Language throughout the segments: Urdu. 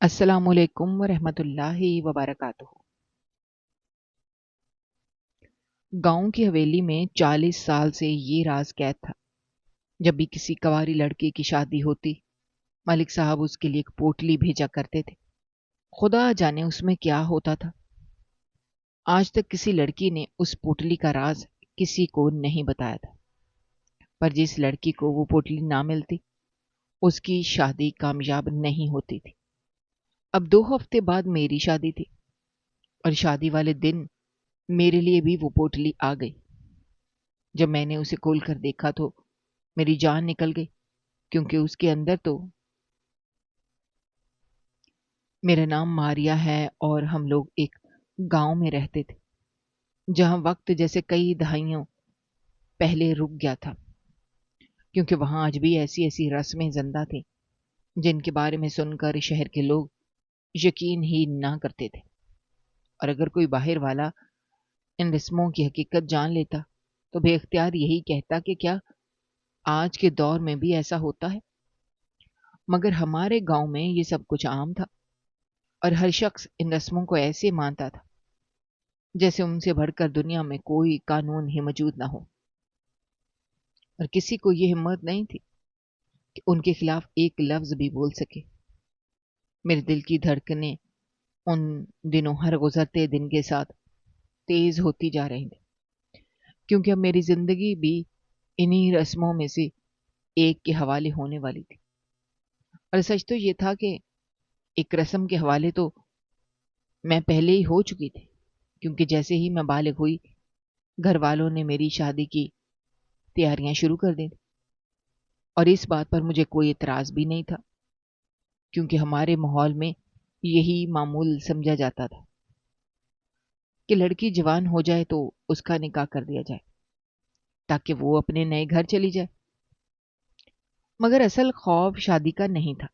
السلام علیکم ورحمۃ اللہ وبرکاتہ۔ گاؤں کی حویلی میں 40 سال سے یہ راز قید تھا۔ جب بھی کسی کنواری لڑکے کی شادی ہوتی، ملک صاحب اس کے لیے ایک پوٹلی بھیجا کرتے تھے۔ خدا جانے اس میں کیا ہوتا تھا۔ آج تک کسی لڑکی نے اس پوٹلی کا راز کسی کو نہیں بتایا تھا، پر جس لڑکی کو وہ پوٹلی نہ ملتی، اس کی شادی کامیاب نہیں ہوتی تھی۔ اب 2 ہفتے بعد میری شادی تھی، اور شادی والے دن میرے لیے بھی وہ پوٹلی آ گئی۔ جب میں نے اسے کھول کر دیکھا تو میری جان نکل گئی، کیونکہ اس کے اندر تو میرا نام ماریا ہے، اور ہم لوگ ایک گاؤں میں رہتے تھے جہاں وقت جیسے کئی دہائیوں پہلے رک گیا تھا، کیونکہ وہاں آج بھی ایسی ایسی رسمیں زندہ تھیں جن کے بارے میں سن کر شہر کے لوگ یقین ہی نہ کرتے تھے، اور اگر کوئی باہر والا ان رسموں کی حقیقت جان لیتا تو بے اختیار یہی کہتا کہ کیا آج کے دور میں بھی ایسا ہوتا ہے۔ مگر ہمارے گاؤں میں یہ سب کچھ عام تھا، اور ہر شخص ان رسموں کو ایسے مانتا تھا جیسے ان سے بڑھ کر دنیا میں کوئی قانون ہی موجود نہ ہو، اور کسی کو یہ ہمت نہیں تھی کہ ان کے خلاف ایک لفظ بھی بول سکے۔ میرے دل کی دھڑکنیں ان دنوں ہر گزرتے دن کے ساتھ تیز ہوتی جا رہی تھی، کیونکہ اب میری زندگی بھی انہی رسموں میں سے ایک کے حوالے ہونے والی تھی۔ اور سچ تو یہ تھا کہ ایک رسم کے حوالے تو میں پہلے ہی ہو چکی تھی، کیونکہ جیسے ہی میں بالغ ہوئی، گھر والوں نے میری شادی کی تیاریاں شروع کر دی، اور اس بات پر مجھے کوئی اعتراض بھی نہیں تھا، کیونکہ ہمارے ماحول میں یہی معمول سمجھا جاتا تھا کہ لڑکی جوان ہو جائے تو اس کا نکاح کر دیا جائے تاکہ وہ اپنے نئے گھر چلی جائے۔ مگر اصل خوف شادی کا نہیں تھا،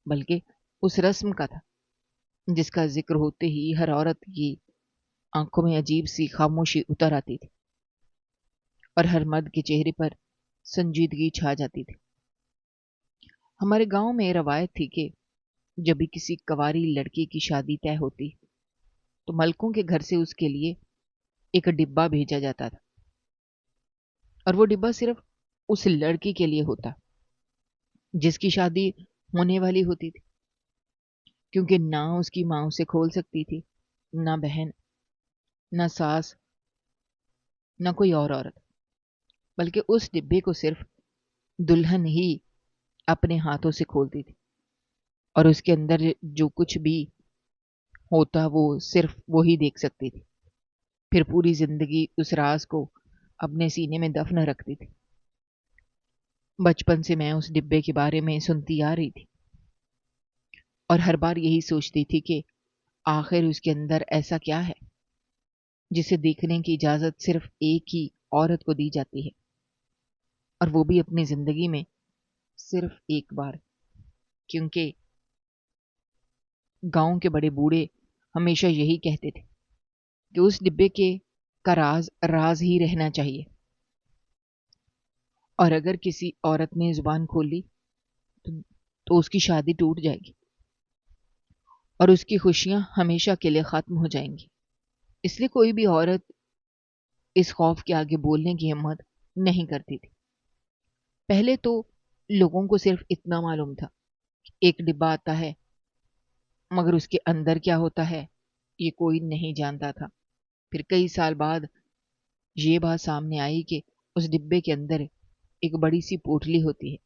بلکہ اس رسم کا تھا جس کا ذکر ہوتے ہی ہر عورت کی آنکھوں میں عجیب سی خاموشی اتر آتی تھی، اور ہر مرد کے چہرے پر سنجیدگی چھا جاتی تھی۔ ہمارے گاؤں میں روایت تھی کہ جب بھی کسی کنواری لڑکی کی شادی طے ہوتی تو ملکوں کے گھر سے اس کے لیے ایک ڈبہ بھیجا جاتا تھا، اور وہ ڈبہ صرف اس لڑکی کے لیے ہوتا جس کی شادی ہونے والی ہوتی تھی، کیونکہ نہ اس کی ماں اسے کھول سکتی تھی، نہ بہن، نہ ساس، نہ کوئی اور عورت، بلکہ اس ڈبے کو صرف دلہن ہی اپنے ہاتھوں سے کھولتی تھی، اور اس کے اندر جو کچھ بھی ہوتا وہ صرف وہی دیکھ سکتی تھی۔ پھر پوری زندگی اس راز کو اپنے سینے میں دفن رکھتی تھی۔ بچپن سے میں اس ڈبے کے بارے میں سنتی آ رہی تھی، اور ہر بار یہی سوچتی تھی کہ آخر اس کے اندر ایسا کیا ہے جسے دیکھنے کی اجازت صرف ایک ہی عورت کو دی جاتی ہے، اور وہ بھی اپنی زندگی میں صرف ایک بار، کیونکہ گاؤں کے بڑے بوڑھے ہمیشہ یہی کہتے تھے کہ اس ڈبے کے کا راز راز ہی رہنا چاہیے، اور اگر کسی عورت نے زبان کھول لی تو اس کی شادی ٹوٹ جائے گی، اور اس کی خوشیاں ہمیشہ کے لیے ختم ہو جائیں گی۔ اس لیے کوئی بھی عورت اس خوف کے آگے بولنے کی ہمت نہیں کرتی تھی۔ پہلے تو لوگوں کو صرف اتنا معلوم تھا کہ ایک ڈبہ آتا ہے، مگر اس کے اندر کیا ہوتا ہے یہ کوئی نہیں جانتا تھا۔ پھر کئی سال بعد یہ بات سامنے آئی کہ اس ڈبے کے اندر ایک بڑی سی پوٹلی ہوتی ہے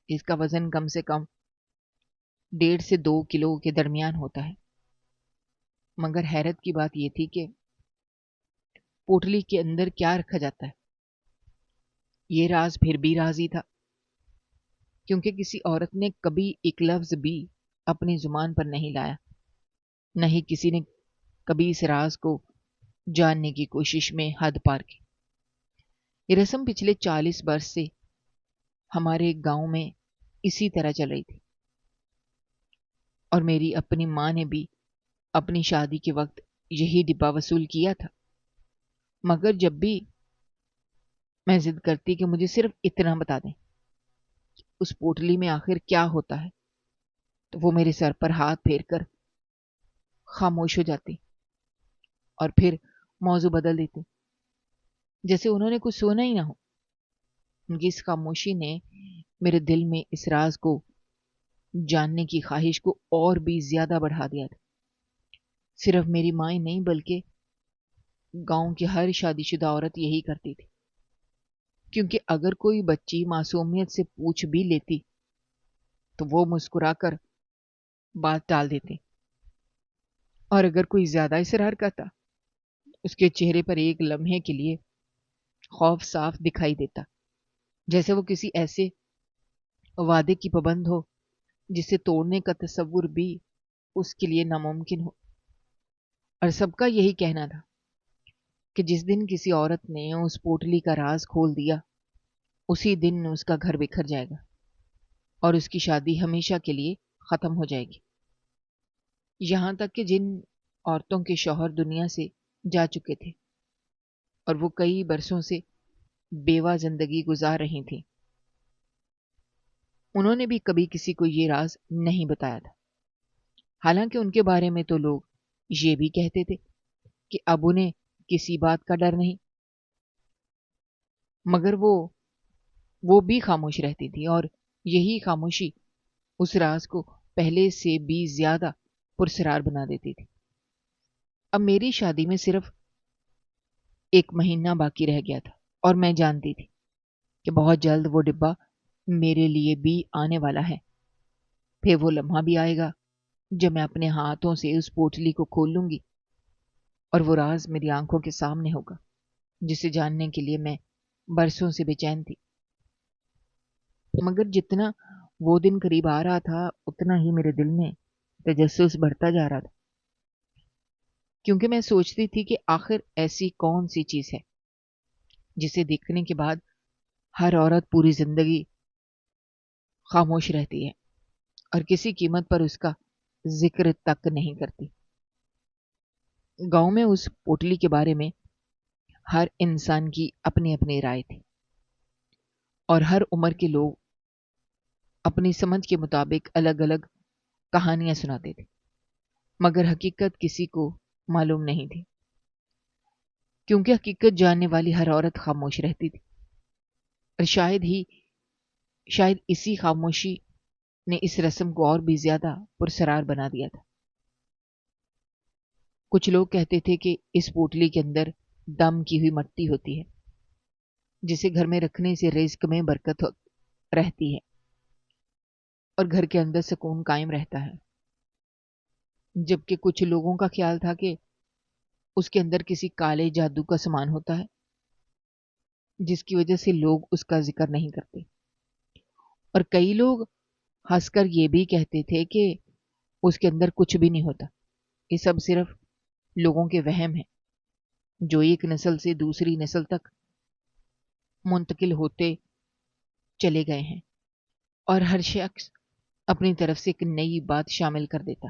جس کا وزن کم سے کم 1.5 سے 2 کلو کے درمیان ہوتا ہے۔ مگر حیرت کی بات یہ تھی کہ پوٹلی کے اندر کیا رکھا جاتا ہے یہ راز پھر بھی راز ہی تھا، کیونکہ کسی عورت نے کبھی ایک لفظ بھی اپنی زبان پر نہیں لایا، نہ ہی کسی نے کبھی اس راز کو جاننے کی کوشش میں حد پار کی۔ یہ رسم پچھلے 40 برس سے ہمارے گاؤں میں اسی طرح چل رہی تھی، اور میری اپنی ماں نے بھی اپنی شادی کے وقت یہی ڈبہ وصول کیا تھا۔ مگر جب بھی میں ضد کرتی کہ مجھے صرف اتنا بتا دیں اس پوٹلی میں آخر کیا ہوتا ہے، تو وہ میرے سر پر ہاتھ پھیر کر خاموش ہو جاتی اور پھر موضوع بدل دیتی، جیسے انہوں نے کچھ سنا ہی نہ ہو۔ ان کی اس خاموشی نے میرے دل میں اس راز کو جاننے کی خواہش کو اور بھی زیادہ بڑھا دیا تھا۔ صرف میری ماں ہی نہیں بلکہ گاؤں کی ہر شادی شدہ عورت یہی کرتی تھی، کیونکہ اگر کوئی بچی معصومیت سے پوچھ بھی لیتی تو وہ مسکرا کر بات ٹال دیتی، اور اگر کوئی زیادہ اصرار کرتا اس کے چہرے پر ایک لمحے کے لیے خوف صاف دکھائی دیتا، جیسے وہ کسی ایسے وعدے کی پابند ہو جسے توڑنے کا تصور بھی اس کے لیے ناممکن ہو۔ اور سب کا یہی کہنا تھا کہ جس دن کسی عورت نے اس پوٹلی کا راز کھول دیا، اسی دن اس کا گھر بکھر جائے گا اور اس کی شادی ہمیشہ کے لیے ختم ہو جائے گی۔ یہاں تک کہ جن عورتوں کے شوہر دنیا سے جا چکے تھے اور وہ کئی برسوں سے بیوہ زندگی گزار رہی تھیں، انہوں نے بھی کبھی کسی کو یہ راز نہیں بتایا تھا۔ حالانکہ ان کے بارے میں تو لوگ یہ بھی کہتے تھے کہ اب انہیں کسی بات کا ڈر نہیں، مگر وہ بھی خاموش رہتی تھی، اور یہی خاموشی اس راز کو پہلے سے بھی زیادہ پرسرار بنا دیتی تھی۔ اب میری شادی میں صرف 1 مہینہ باقی رہ گیا تھا، اور میں جانتی تھی کہ بہت جلد وہ ڈبہ میرے لیے بھی آنے والا ہے۔ پھر وہ لمحہ بھی آئے گا جب میں اپنے ہاتھوں سے اس پوٹلی کو کھول لوں گی، اور وہ راز میری آنکھوں کے سامنے ہوگا جسے جاننے کے لیے میں برسوں سے بے چین تھی۔ مگر جتنا وہ دن قریب آ رہا تھا اتنا ہی میرے دل میں تجسس بڑھتا جا رہا تھا، کیونکہ میں سوچتی تھی کہ آخر ایسی کون سی چیز ہے جسے دیکھنے کے بعد ہر عورت پوری زندگی خاموش رہتی ہے اور کسی قیمت پر اس کا ذکر تک نہیں کرتی۔ گاؤں میں اس پوٹلی کے بارے میں ہر انسان کی اپنی اپنی رائے تھی، اور ہر عمر کے لوگ اپنی سمجھ کے مطابق الگ الگ کہانیاں سناتے تھے، مگر حقیقت کسی کو معلوم نہیں تھی، کیونکہ حقیقت جاننے والی ہر عورت خاموش رہتی تھی۔ اور شاید اسی خاموشی نے اس رسم کو اور بھی زیادہ پرسرار بنا دیا تھا۔ کچھ لوگ کہتے تھے کہ اس پوٹلی کے اندر دم کی ہوئی مٹی ہوتی ہے، جسے گھر میں رکھنے سے رزق میں برکت رہتی ہے اور گھر کے اندر سکون قائم رہتا ہے، جبکہ کچھ لوگوں کا خیال تھا کہ اس کے اندر کسی کالے جادو کا سامان ہوتا ہے، جس کی وجہ سے لوگ اس کا ذکر نہیں کرتے۔ اور کئی لوگ ہنس کر یہ بھی کہتے تھے کہ اس کے اندر کچھ بھی نہیں ہوتا، یہ سب صرف لوگوں کے وہم ہیں جو ایک نسل سے دوسری نسل تک منتقل ہوتے چلے گئے ہیں، اور ہر شخص اپنی طرف سے ایک نئی بات شامل کر دیتا۔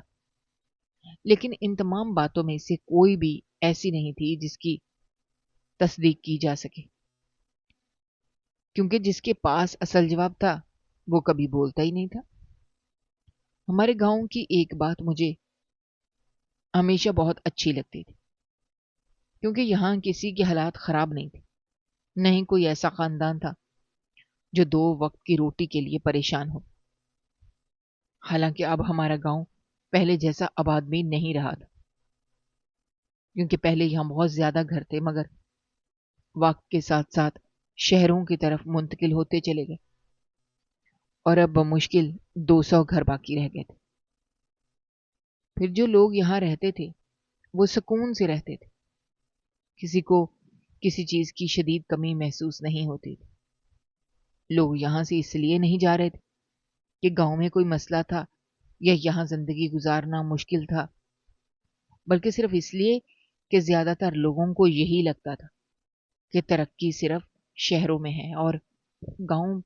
لیکن ان تمام باتوں میں سے کوئی بھی ایسی نہیں تھی جس کی تصدیق کی جا سکے، کیونکہ جس کے پاس اصل جواب تھا وہ کبھی بولتا ہی نہیں تھا۔ ہمارے گاؤں کی ایک بات مجھے ہمیشہ بہت اچھی لگتی تھی، کیونکہ یہاں کسی کے حالات خراب نہیں تھے، نہ ہی کوئی ایسا خاندان تھا جو 2 وقت کی روٹی کے لیے پریشان ہو۔ حالانکہ اب ہمارا گاؤں پہلے جیسا آباد بھی نہیں رہا تھا، کیونکہ پہلے یہاں بہت زیادہ گھر تھے، مگر وقت کے ساتھ ساتھ شہروں کی طرف منتقل ہوتے چلے گئے، اور اب بمشکل 200 گھر باقی رہ گئے تھے۔ پھر جو لوگ یہاں رہتے تھے وہ سکون سے رہتے تھے، کسی کو کسی چیز کی شدید کمی محسوس نہیں ہوتی تھی۔ لوگ یہاں سے اس لیے نہیں جا رہے تھے کہ گاؤں میں کوئی مسئلہ تھا یا یہاں زندگی گزارنا مشکل تھا، بلکہ صرف اس لیے کہ زیادہ تر لوگوں کو یہی لگتا تھا کہ ترقی صرف شہروں میں ہے اور گاؤں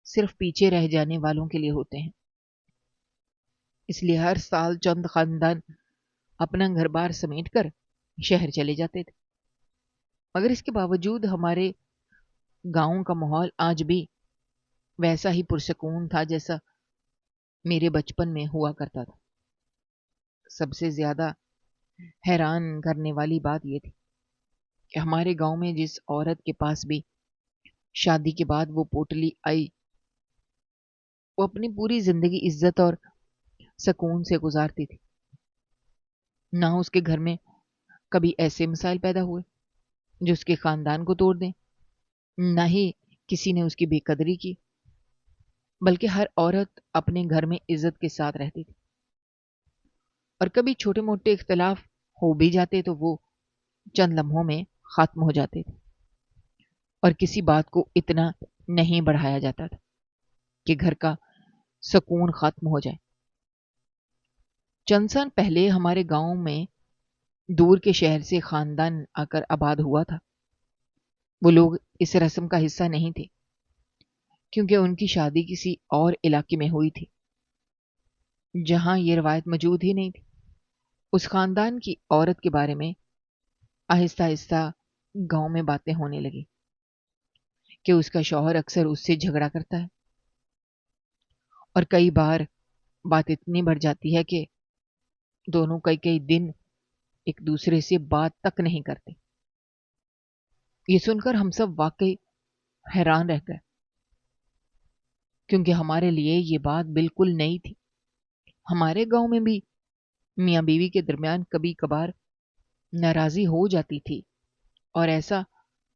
صرف پیچھے رہ جانے والوں کے لیے ہوتے ہیں۔ اس لیے ہر سال چند خاندان اپنا گھر بار سمیٹ کر شہر چلے جاتے تھے، مگر اس کے باوجود ہمارے گاؤں کا ماحول آج بھی ویسا ہی پرسکون تھا جیسا میرے بچپن میں ہوا کرتا تھا۔ سب سے زیادہ حیران کرنے والی بات یہ تھی کہ ہمارے گاؤں میں جس عورت کے پاس بھی شادی کے بعد وہ پوٹلی آئی، وہ اپنی پوری زندگی عزت اور سکون سے گزارتی تھی۔ نہ اس کے گھر میں کبھی ایسے مسائل پیدا ہوئے جو اس کے خاندان کو توڑ دیں، نہ ہی کسی نے اس کی بے قدری کی، بلکہ ہر عورت اپنے گھر میں عزت کے ساتھ رہتی تھی، اور کبھی چھوٹے موٹے اختلاف ہو بھی جاتے تو وہ چند لمحوں میں ختم ہو جاتے تھے، اور کسی بات کو اتنا نہیں بڑھایا جاتا تھا کہ گھر کا سکون ختم ہو جائے۔ چند سال پہلے ہمارے گاؤں میں دور کے شہر سے خاندان آ کر آباد ہوا تھا۔ وہ لوگ اس رسم کا حصہ نہیں تھے کیونکہ ان کی شادی کسی اور علاقے میں ہوئی تھی جہاں یہ روایت موجود ہی نہیں تھی۔ اس خاندان کی عورت کے بارے میں آہستہ آہستہ گاؤں میں باتیں ہونے لگی کہ اس کا شوہر اکثر اس سے جھگڑا کرتا ہے، اور کئی بار بات اتنی بڑھ جاتی ہے کہ دونوں کئی کئی دن ایک دوسرے سے بات تک نہیں کرتے۔ یہ سن کر ہم سب واقعی حیران رہ گئے، کیونکہ ہمارے لیے یہ بات بالکل نئی تھی۔ ہمارے گاؤں میں بھی میاں بیوی کے درمیان کبھی کبھار ناراضی ہو جاتی تھی، اور ایسا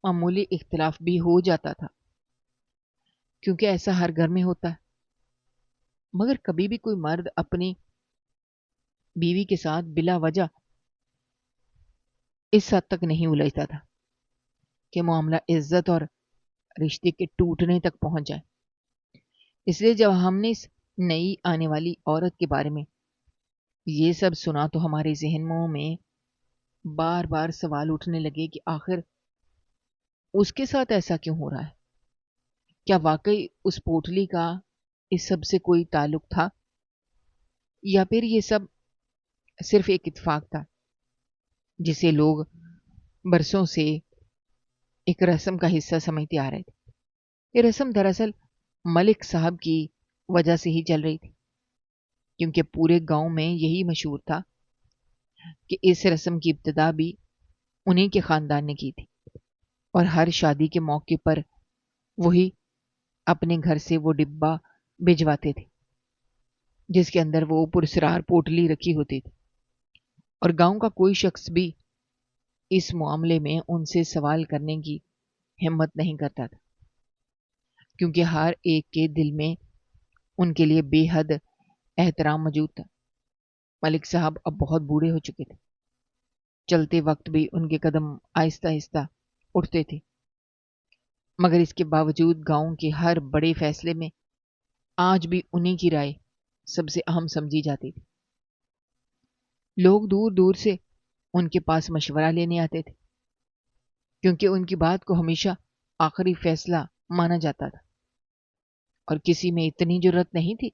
معمولی اختلاف بھی ہو جاتا تھا، کیونکہ ایسا ہر گھر میں ہوتا ہے۔ مگر کبھی بھی کوئی مرد اپنی بیوی کے ساتھ بلا وجہ اس حد تک نہیں الجھتا تھا کہ معاملہ عزت اور رشتے کے ٹوٹنے تک پہنچ جائے۔ اس لیے جب ہم نے اس نئی آنے والی عورت کے بارے میں یہ سب سنا تو ہمارے ذہنوں میں بار بار سوال اٹھنے لگے کہ آخر اس کے ساتھ ایسا کیوں ہو رہا ہے؟ کیا واقعی اس پوٹلی کا اس سب سے کوئی تعلق تھا، یا پھر یہ سب صرف ایک اتفاق تھا جسے لوگ برسوں سے ایک رسم کا حصہ سمجھتے آ رہے تھے؟ یہ رسم دراصل ملک صاحب کی وجہ سے ہی چل رہی تھی، کیونکہ پورے گاؤں میں یہی مشہور تھا کہ اس رسم کی ابتدا بھی انہی کے خاندان نے کی تھی، اور ہر شادی کے موقع پر وہی اپنے گھر سے وہ ڈبہ بھجواتے تھے جس کے اندر وہ پرسرار پوٹلی رکھی ہوتی تھی، اور گاؤں کا کوئی شخص بھی اس معاملے میں ان سے سوال کرنے کی ہمت نہیں کرتا تھا، کیونکہ ہر ایک کے دل میں ان کے لیے بے حد احترام موجود تھا۔ ملک صاحب اب بہت بوڑھے ہو چکے تھے، چلتے وقت بھی ان کے قدم آہستہ آہستہ اٹھتے تھے، مگر اس کے باوجود گاؤں کے ہر بڑے فیصلے میں آج بھی انہی کی رائے سب سے اہم سمجھی جاتی تھی۔ لوگ دور دور سے ان کے پاس مشورہ لینے آتے تھے، کیونکہ ان کی بات کو ہمیشہ آخری فیصلہ مانا جاتا تھا، اور کسی میں اتنی جرأت نہیں تھی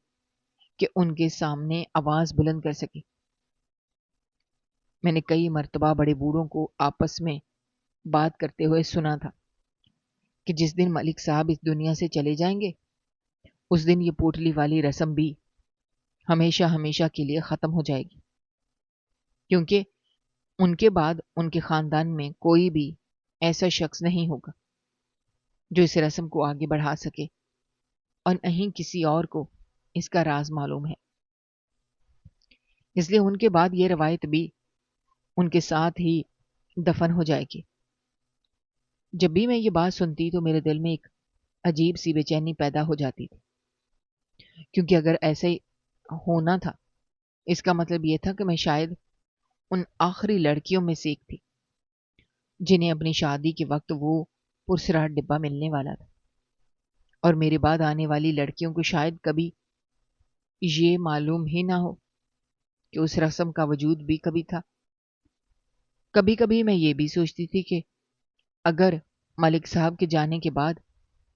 کہ ان کے سامنے آواز بلند کر سکے۔ میں نے کئی مرتبہ بڑے بوڑھوں کو آپس میں بات کرتے ہوئے سنا تھا کہ جس دن ملک صاحب اس دنیا سے چلے جائیں گے، اس دن یہ پوٹلی والی رسم بھی ہمیشہ ہمیشہ کے لیے ختم ہو جائے گی، کیونکہ ان کے بعد ان کے خاندان میں کوئی بھی ایسا شخص نہیں ہوگا جو اس رسم کو آگے بڑھا سکے، اور نہیں کسی اور کو اس کا راز معلوم ہے۔ اس لیے ان کے بعد یہ روایت بھی ان کے ساتھ ہی دفن ہو جائے گی۔ جب بھی میں یہ بات سنتی تو میرے دل میں ایک عجیب سی بے چینی پیدا ہو جاتی تھی، کیونکہ اگر ایسا ہی ہونا تھا اس کا مطلب یہ تھا کہ میں شاید ان آخری لڑکیوں میں سے ایک تھی جنہیں اپنی شادی کے وقت وہ پرسرار ڈبہ ملنے والا تھا، اور میرے بعد آنے والی لڑکیوں کو شاید کبھی یہ معلوم ہی نہ ہو کہ اس رسم کا وجود بھی کبھی تھا۔ کبھی کبھی میں یہ بھی سوچتی تھی کہ اگر ملک صاحب کے جانے کے بعد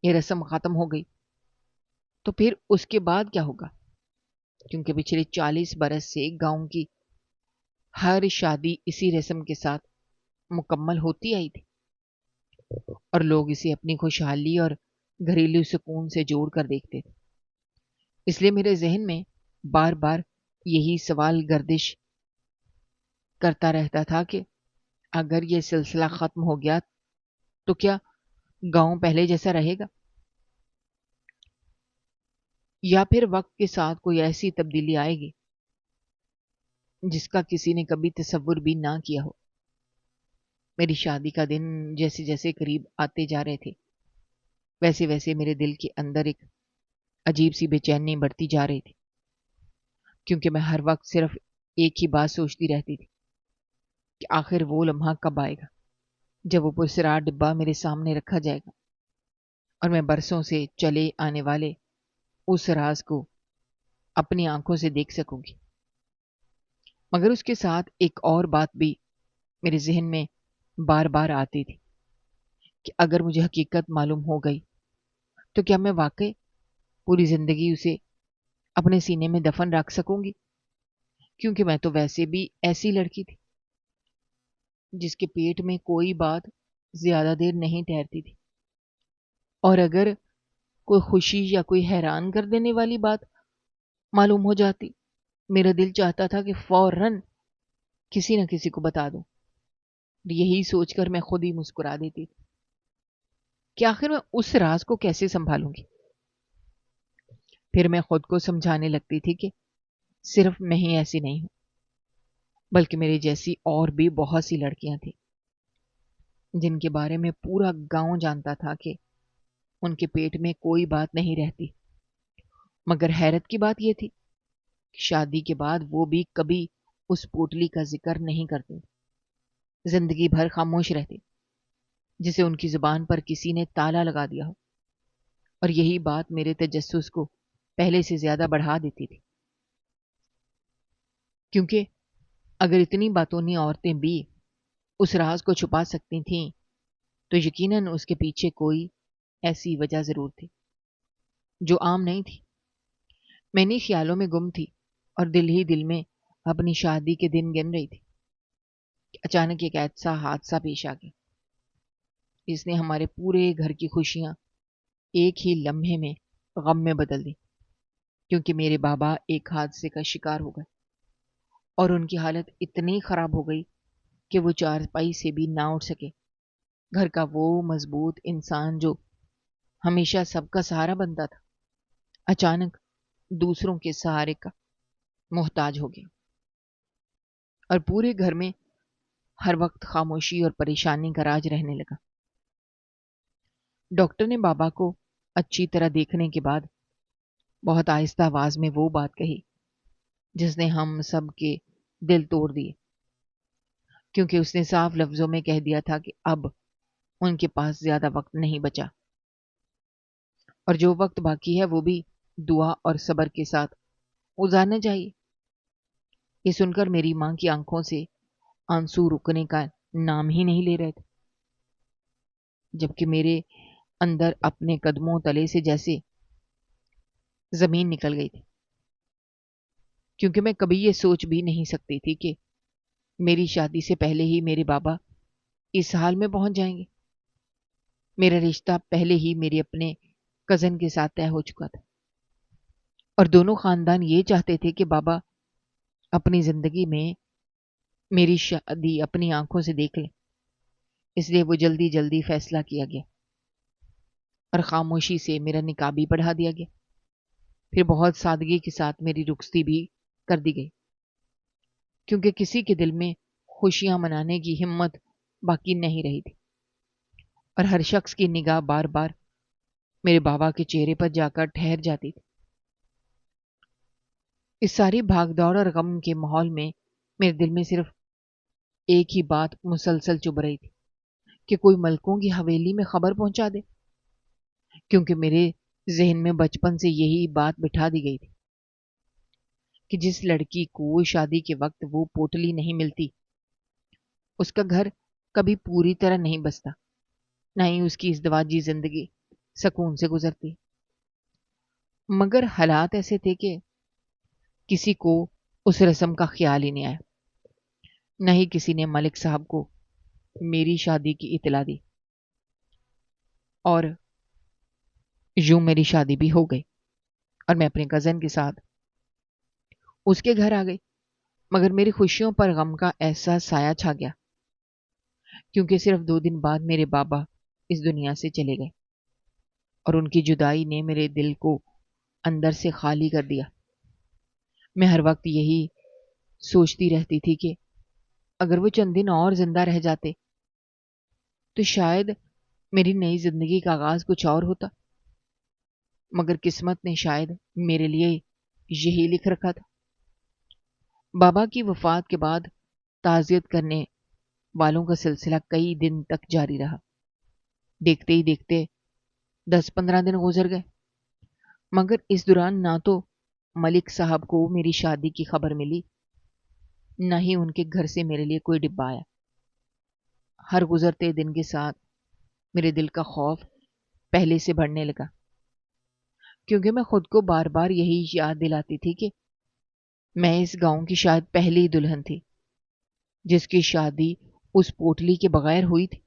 یہ رسم ختم ہو گئی تو پھر اس کے بعد کیا ہوگا، کیونکہ پچھلے 40 برس سے گاؤں کی ہر شادی اسی رسم کے ساتھ مکمل ہوتی آئی تھی، اور لوگ اسے اپنی خوشحالی اور گھریلو سکون سے جوڑ کر دیکھتے تھے۔ اس لیے میرے ذہن میں بار بار یہی سوال گردش کرتا رہتا تھا کہ اگر یہ سلسلہ ختم ہو گیا تو کیا گاؤں پہلے جیسا رہے گا، یا پھر وقت کے ساتھ کوئی ایسی تبدیلی آئے گی جس کا کسی نے کبھی تصور بھی نہ کیا ہو۔ میری شادی کا دن جیسے جیسے قریب آتے جا رہے تھے ویسے ویسے میرے دل کے اندر ایک عجیب سی بے چینی بڑھتی جا رہی تھی، کیونکہ میں ہر وقت صرف ایک ہی بات سوچتی رہتی تھی کہ آخر وہ لمحہ کب آئے گا جب وہ پرسرار ڈبہ میرے سامنے رکھا جائے گا اور میں برسوں سے چلے آنے والے اس راز کو اپنی آنکھوں سے دیکھ سکوں گی۔ مگر اس کے ساتھ ایک اور بات بھی میرے ذہن میں بار بار آتی تھی کہ اگر مجھے حقیقت معلوم ہو گئی تو کیا میں واقعی پوری زندگی اسے اپنے سینے میں دفن رکھ سکوں گی، کیونکہ میں تو ویسے بھی ایسی لڑکی تھی جس کے پیٹ میں کوئی بات زیادہ دیر نہیں ٹھہرتی تھی، اور اگر کوئی خوشی یا کوئی حیران کر دینے والی بات معلوم ہو جاتی میرا دل چاہتا تھا کہ فوراً کسی نہ کسی کو بتا دوں۔ یہی سوچ کر میں خود ہی مسکرا دیتی تھی کہ آخر میں اس راز کو کیسے سنبھالوں گی۔ پھر میں خود کو سمجھانے لگتی تھی کہ صرف میں ہی ایسی نہیں ہوں، بلکہ میری جیسی اور بھی بہت سی لڑکیاں تھیں جن کے بارے میں پورا گاؤں جانتا تھا کہ ان کے پیٹ میں کوئی بات نہیں رہتی، مگر حیرت کی بات یہ تھی کہ شادی کے بعد وہ بھی کبھی اس پوٹلی کا ذکر نہیں کرتے، زندگی بھر خاموش رہتے جسے ان کی زبان پر کسی نے تالا لگا دیا ہو، اور یہی بات میرے تجسس کو پہلے سے زیادہ بڑھا دیتی تھی، کیونکہ اگر اتنی باتونی عورتیں بھی اس راز کو چھپا سکتی تھیں تو یقیناً اس کے پیچھے کوئی ایسی وجہ ضرور تھی جو عام نہیں تھی۔ میں نے خیالوں میں گم تھی اور دل ہی دل میں اپنی شادی کے دن گن رہی تھی کہ اچانک ایک ایسا حادثہ پیش آ گیا جس نے ہمارے پورے گھر کی خوشیاں ایک ہی لمحے میں غم میں بدل دی، کیونکہ میرے بابا ایک حادثے کا شکار ہو گئے اور ان کی حالت اتنی خراب ہو گئی کہ وہ چارپائی سے بھی نہ اٹھ سکے۔ گھر کا وہ مضبوط انسان جو ہمیشہ سب کا سہارا بنتا تھا اچانک دوسروں کے سہارے کا محتاج ہو گیا، اور پورے گھر میں ہر وقت خاموشی اور پریشانی کا راج رہنے لگا۔ ڈاکٹر نے بابا کو اچھی طرح دیکھنے کے بعد بہت آہستہ آواز میں وہ بات کہی جس نے ہم سب کے دل توڑ دیے، کیونکہ اس نے صاف لفظوں میں کہہ دیا تھا کہ اب ان کے پاس زیادہ وقت نہیں بچا، اور جو وقت باقی ہے وہ بھی دعا اور صبر کے ساتھ گزارنا چاہیے۔ یہ سن کر میری ماں کی آنکھوں سے آنسو رکنے کا نام ہی نہیں لے رہے تھے، جبکہ میرے اندر اپنے قدموں تلے سے جیسے زمین نکل گئی تھی، کیونکہ میں کبھی یہ سوچ بھی نہیں سکتی تھی کہ میری شادی سے پہلے ہی میرے بابا اس حال میں پہنچ جائیں گے۔ میرا رشتہ پہلے ہی میرے اپنے کزن کے ساتھ طے ہو چکا تھا، اور دونوں خاندان یہ چاہتے تھے کہ بابا اپنی زندگی میں میری شادی اپنی آنکھوں سے دیکھ لیں، اس لیے وہ جلدی جلدی فیصلہ کیا گیا اور خاموشی سے میرا نکاح بھی پڑھا دیا گیا۔ پھر بہت سادگی کے ساتھ میری رخصتی بھی کر دی گئی، کیونکہ کسی کے دل میں خوشیاں منانے کی ہمت باقی نہیں رہی تھی، اور ہر شخص کی نگاہ بار بار میرے بابا کے چہرے پر جا کر ٹھہر جاتی تھی۔ اس ساری بھاگ دوڑ اور غم کے ماحول میں میرے دل میں صرف ایک ہی بات مسلسل چبھ رہی تھی کہ کوئی ملکوں کی حویلی میں خبر پہنچا دے، کیونکہ میرے ذہن میں بچپن سے یہی بات بٹھا دی گئی تھی کہ جس لڑکی کو شادی کے وقت وہ پوٹلی نہیں ملتی اس کا گھر کبھی پوری طرح نہیں بستا، نہ ہی اس کی ازدواجی زندگی سکون سے گزرتی۔ مگر حالات ایسے تھے کہ کسی کو اس رسم کا خیال ہی نہیں آیا، نہ ہی کسی نے ملک صاحب کو میری شادی کی اطلاع دی، اور یوں میری شادی بھی ہو گئی اور میں اپنے کزن کے ساتھ اس کے گھر آ گئی، مگر میری خوشیوں پر غم کا ایسا سایہ چھا گیا، کیونکہ صرف 2 دن بعد میرے بابا اس دنیا سے چلے گئے اور ان کی جدائی نے میرے دل کو اندر سے خالی کر دیا۔ میں ہر وقت یہی سوچتی رہتی تھی کہ اگر وہ چند دن اور زندہ رہ جاتے تو شاید میری نئی زندگی کا آغاز کچھ اور ہوتا، مگر قسمت نے شاید میرے لیے یہی لکھ رکھا تھا۔ بابا کی وفات کے بعد تعزیت کرنے والوں کا سلسلہ کئی دن تک جاری رہا۔ دیکھتے ہی دیکھتے 10-15 دن گزر گئے، مگر اس دوران نہ تو ملک صاحب کو میری شادی کی خبر ملی، نہ ہی ان کے گھر سے میرے لیے کوئی ڈبہ آیا۔ ہر گزرتے دن کے ساتھ میرے دل کا خوف پہلے سے بڑھنے لگا، کیونکہ میں خود کو بار بار یہی یاد دلاتی تھی کہ میں اس گاؤں کی شاید پہلی دلہن تھی جس کی شادی اس پوٹلی کے بغیر ہوئی تھی۔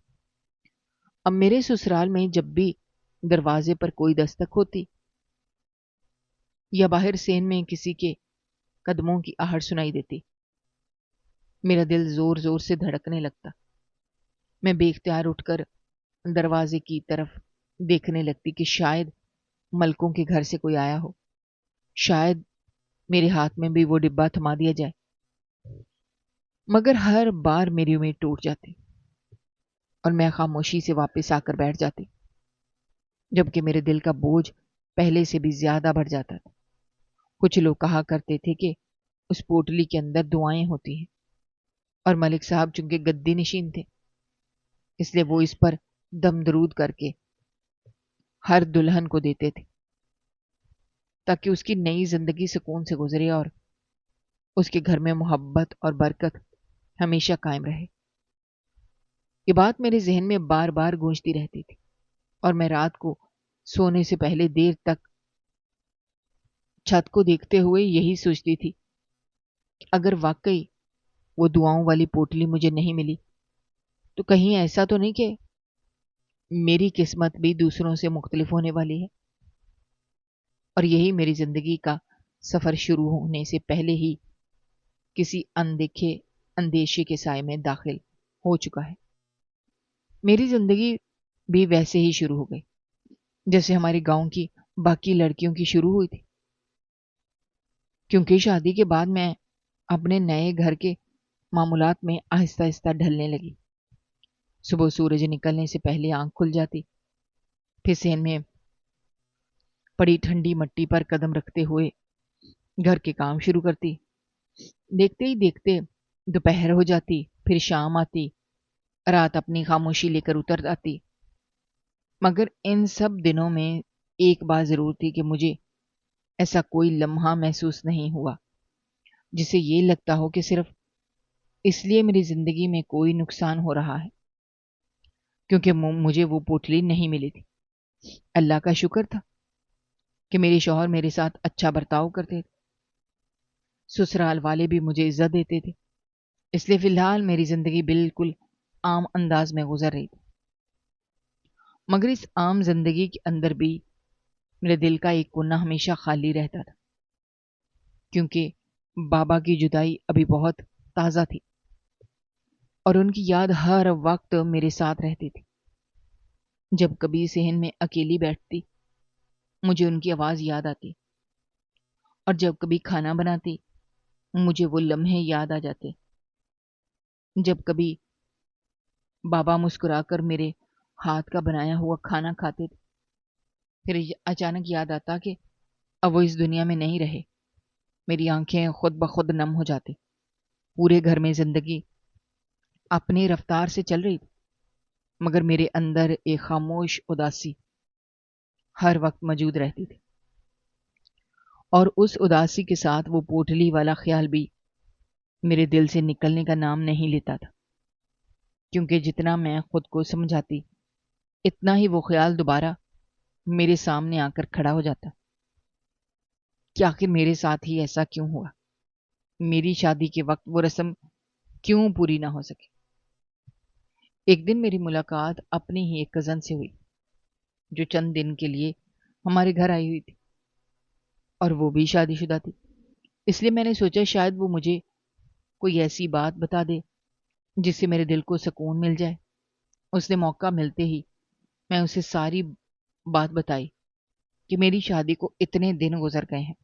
اب میرے سسرال میں جب بھی دروازے پر کوئی دستک ہوتی یا باہر سین میں کسی کے قدموں کی آہٹ سنائی دیتی، میرا دل زور زور سے دھڑکنے لگتا۔ میں بے اختیار اٹھ کر دروازے کی طرف دیکھنے لگتی کہ شاید ملکوں کے گھر سے کوئی آیا ہو، شاید میرے ہاتھ میں بھی وہ ڈبہ تھما دیا جائے، مگر ہر بار میری امید ٹوٹ جاتی اور میں خاموشی سے واپس آ کر بیٹھ جاتی، جبکہ میرے دل کا بوجھ پہلے سے بھی زیادہ بڑھ جاتا تھا۔ کچھ لوگ کہا کرتے تھے کہ اس پوٹلی کے اندر دعائیں ہوتی ہیں، اور ملک صاحب چونکہ گدی نشین تھے اس لیے وہ اس پر دم درود کر کے ہر دلہن کو دیتے تھے تاکہ اس کی نئی زندگی سکون سے گزرے اور اس کے گھر میں محبت اور برکت ہمیشہ قائم رہے۔ یہ بات میرے ذہن میں بار بار گونجتی رہتی تھی اور میں رات کو سونے سے پہلے دیر تک چھت کو دیکھتے ہوئے یہی سوچتی تھی کہ اگر واقعی وہ دعاؤں والی پوٹلی مجھے نہیں ملی تو کہیں ایسا تو نہیں کہ میری قسمت بھی دوسروں سے مختلف ہونے والی ہے اور یہی میری زندگی کا سفر شروع ہونے سے پہلے ہی کسی اندیکھے اندیشے کے سائے میں داخل ہو چکا ہے۔ میری زندگی بھی ویسے ہی شروع ہو گئی جیسے ہماری گاؤں کی باقی لڑکیوں کی شروع ہوئی تھی، کیونکہ شادی کے بعد میں اپنے نئے گھر کے معمولات میں آہستہ آہستہ ڈھلنے لگی۔ صبح سورج نکلنے سے پہلے آنکھ کھل جاتی، پھر صحن میں پڑی ٹھنڈی مٹی پر قدم رکھتے ہوئے گھر کے کام شروع کرتی۔ دیکھتے ہی دیکھتے دوپہر ہو جاتی، پھر شام آتی، رات اپنی خاموشی لے کر اتر آتی، مگر ان سب دنوں میں ایک بات ضرور تھی کہ مجھے ایسا کوئی لمحہ محسوس نہیں ہوا جسے یہ لگتا ہو کہ صرف اس لیے میری زندگی میں کوئی نقصان ہو رہا ہے کیونکہ مجھے وہ پوٹلی نہیں ملی تھی۔ اللہ کا شکر تھا کہ میرے شوہر میرے ساتھ اچھا برتاؤ کرتے تھے، سسرال والے بھی مجھے عزت دیتے تھے، اس لیے فی الحال میری زندگی بالکل عام انداز میں گزر رہی تھی۔ مگر اس عام زندگی کے اندر بھی میرے دل کا ایک کونا ہمیشہ خالی رہتا تھا، کیونکہ بابا کی جدائی ابھی بہت تازہ تھی اور ان کی یاد ہر وقت میرے ساتھ رہتی تھی۔ جب کبھی صحن میں اکیلی بیٹھتی مجھے ان کی آواز یاد آتی، اور جب کبھی کھانا بناتی مجھے وہ لمحے یاد آ جاتے، جب کبھی بابا مسکرا کر میرے ہاتھ کا بنایا ہوا کھانا کھاتے تھے، پھر اچانک یاد آتا کہ اب وہ اس دنیا میں نہیں رہے۔ میری آنکھیں خود بخود نم ہو جاتی۔ پورے گھر میں زندگی اپنی رفتار سے چل رہی تھی، مگر میرے اندر ایک خاموش اداسی ہر وقت موجود رہتی تھی، اور اس اداسی کے ساتھ وہ پوٹلی والا خیال بھی میرے دل سے نکلنے کا نام نہیں لیتا تھا، کیونکہ جتنا میں خود کو سمجھاتی اتنا ہی وہ خیال دوبارہ میرے سامنے آ کر کھڑا ہو جاتا کہ آخر میرے ساتھ ہی ایسا کیوں ہوا، میری شادی کے وقت وہ رسم کیوں پوری نہ ہو سکے۔ ایک دن میری ملاقات اپنی ہی ایک کزن سے ہوئی جو چند دن کے لیے ہمارے گھر آئی ہوئی تھی، اور وہ بھی شادی شدہ تھی۔ اس لیے میں نے سوچا شاید وہ مجھے کوئی ایسی بات بتا دے جس سے میرے دل کو سکون مل جائے۔ اس نے موقع ملتے ہی میں اسے ساری بات بتائی کہ میری شادی کو اتنے دن گزر گئے ہیں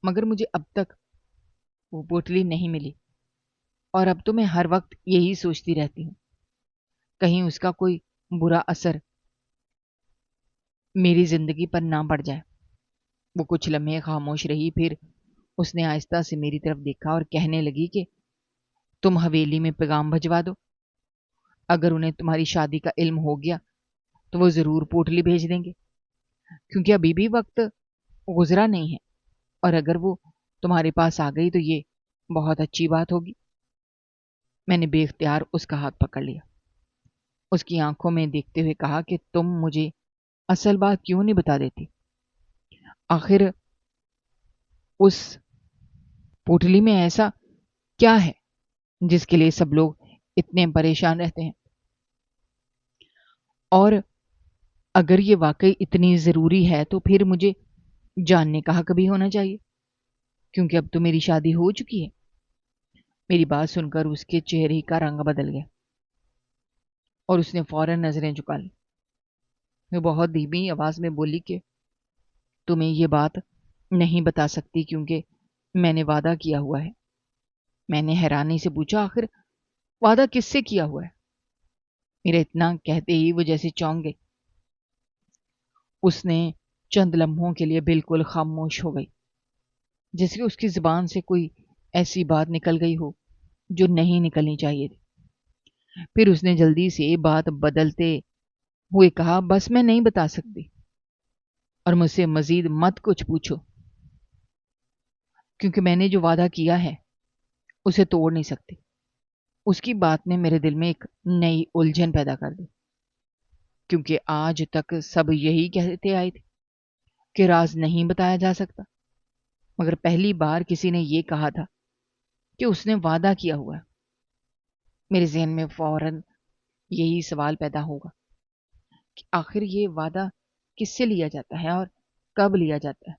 مگر مجھے اب تک وہ پوٹلی نہیں ملی، اور اب تو میں ہر وقت یہی سوچتی رہتی ہوں کہیں اس کا کوئی برا اثر میری زندگی پر نہ پڑ جائے۔ وہ کچھ لمحے خاموش رہی، پھر اس نے آہستہ سے میری طرف دیکھا اور کہنے لگی کہ تم حویلی میں پیغام بھجوا دو، اگر انہیں تمہاری شادی کا علم ہو گیا تو وہ ضرور پوٹلی بھیج دیں گے، کیونکہ ابھی بھی وقت گزرا نہیں ہے، اور اگر وہ تمہارے پاس آ گئی تو یہ بہت اچھی بات ہوگی۔ میں نے بے اختیار اس کا ہاتھ پکڑ لیا، اس کی آنکھوں میں دیکھتے ہوئے کہا کہ تم مجھے اصل بات کیوں نہیں بتا دیتی؟ آخر اس پوٹلی میں ایسا کیا ہے جس کے لیے سب لوگ اتنے پریشان رہتے ہیں؟ اور اگر یہ واقعی اتنی ضروری ہے تو پھر مجھے جاننے کا حق بھی ہونا چاہیے، کیونکہ اب تو میری شادی ہو چکی ہے۔ میری بات سن کر اس کے چہرے کا رنگ بدل گیا اور اس نے فوراً نظریں جھکا لی۔ میں بہت دھیمی آواز میں بولی کہ تمہیں یہ بات نہیں بتا سکتی کیونکہ میں نے وعدہ کیا ہوا ہے۔ میں نے حیرانی سے پوچھا آخر وعدہ کس سے کیا ہوا ہے؟ میرا اتنا کہتے ہی وہ جیسے چونک گئی۔ اس نے چند لمحوں کے لیے بالکل خاموش ہو گئی، جیسے اس کی زبان سے کوئی ایسی بات نکل گئی ہو جو نہیں نکلنی چاہیے تھی۔ پھر اس نے جلدی سے بات بدلتے ہوئے کہا بس میں نہیں بتا سکتی، اور مجھ سے مزید مت کچھ پوچھو، کیونکہ میں نے جو وعدہ کیا ہے اسے توڑ نہیں سکتی۔ اس کی بات نے میرے دل میں ایک نئی الجھن پیدا کر دی، کیونکہ آج تک سب یہی کہتے آئے تھے کہ راز نہیں بتایا جا سکتا، مگر پہلی بار کسی نے یہ کہا تھا کہ اس نے وعدہ کیا ہوا ہے۔ میرے ذہن میں فوراً یہی سوال پیدا ہوگا کہ آخر یہ وعدہ کس سے لیا جاتا ہے اور کب لیا جاتا ہے،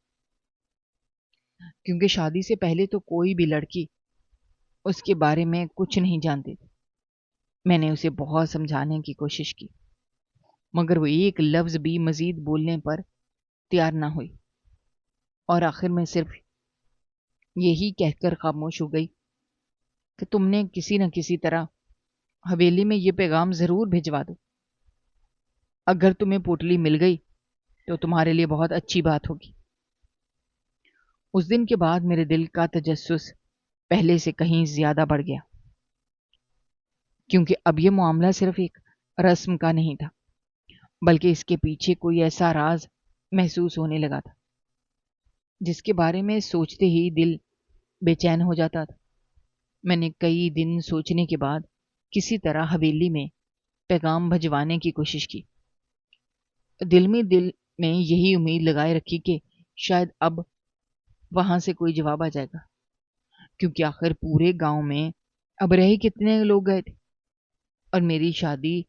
کیونکہ شادی سے پہلے تو کوئی بھی لڑکی اس کے بارے میں کچھ نہیں جانتی تھی۔ میں نے اسے بہت سمجھانے کی کوشش کی، مگر وہ ایک لفظ بھی مزید بولنے پر تیار نہ ہوئی، اور آخر میں صرف یہی کہہ کر خاموش ہو گئی کہ تم نے کسی نہ کسی طرح حویلی میں یہ پیغام ضرور بھجوا دو۔ اگر تمہیں پوٹلی مل گئی تو تمہارے لیے بہت اچھی بات ہوگی۔ اس دن کے بعد میرے دل کا تجسس پہلے سے کہیں زیادہ بڑھ گیا، کیونکہ اب یہ معاملہ صرف ایک رسم کا نہیں تھا، بلکہ اس کے پیچھے کوئی ایسا راز محسوس ہونے لگا تھا جس کے بارے میں سوچتے ہی دل بے چین ہو جاتا تھا۔ میں نے کئی دن سوچنے کے بعد کسی طرح حویلی میں پیغام بھجوانے کی کوشش کی، دل میں یہی امید لگائے رکھی کہ شاید اب وہاں سے کوئی جواب آ جائے گا، کیونکہ آخر پورے گاؤں میں اب رہے کتنے لوگ گئے تھے، اور میری شادی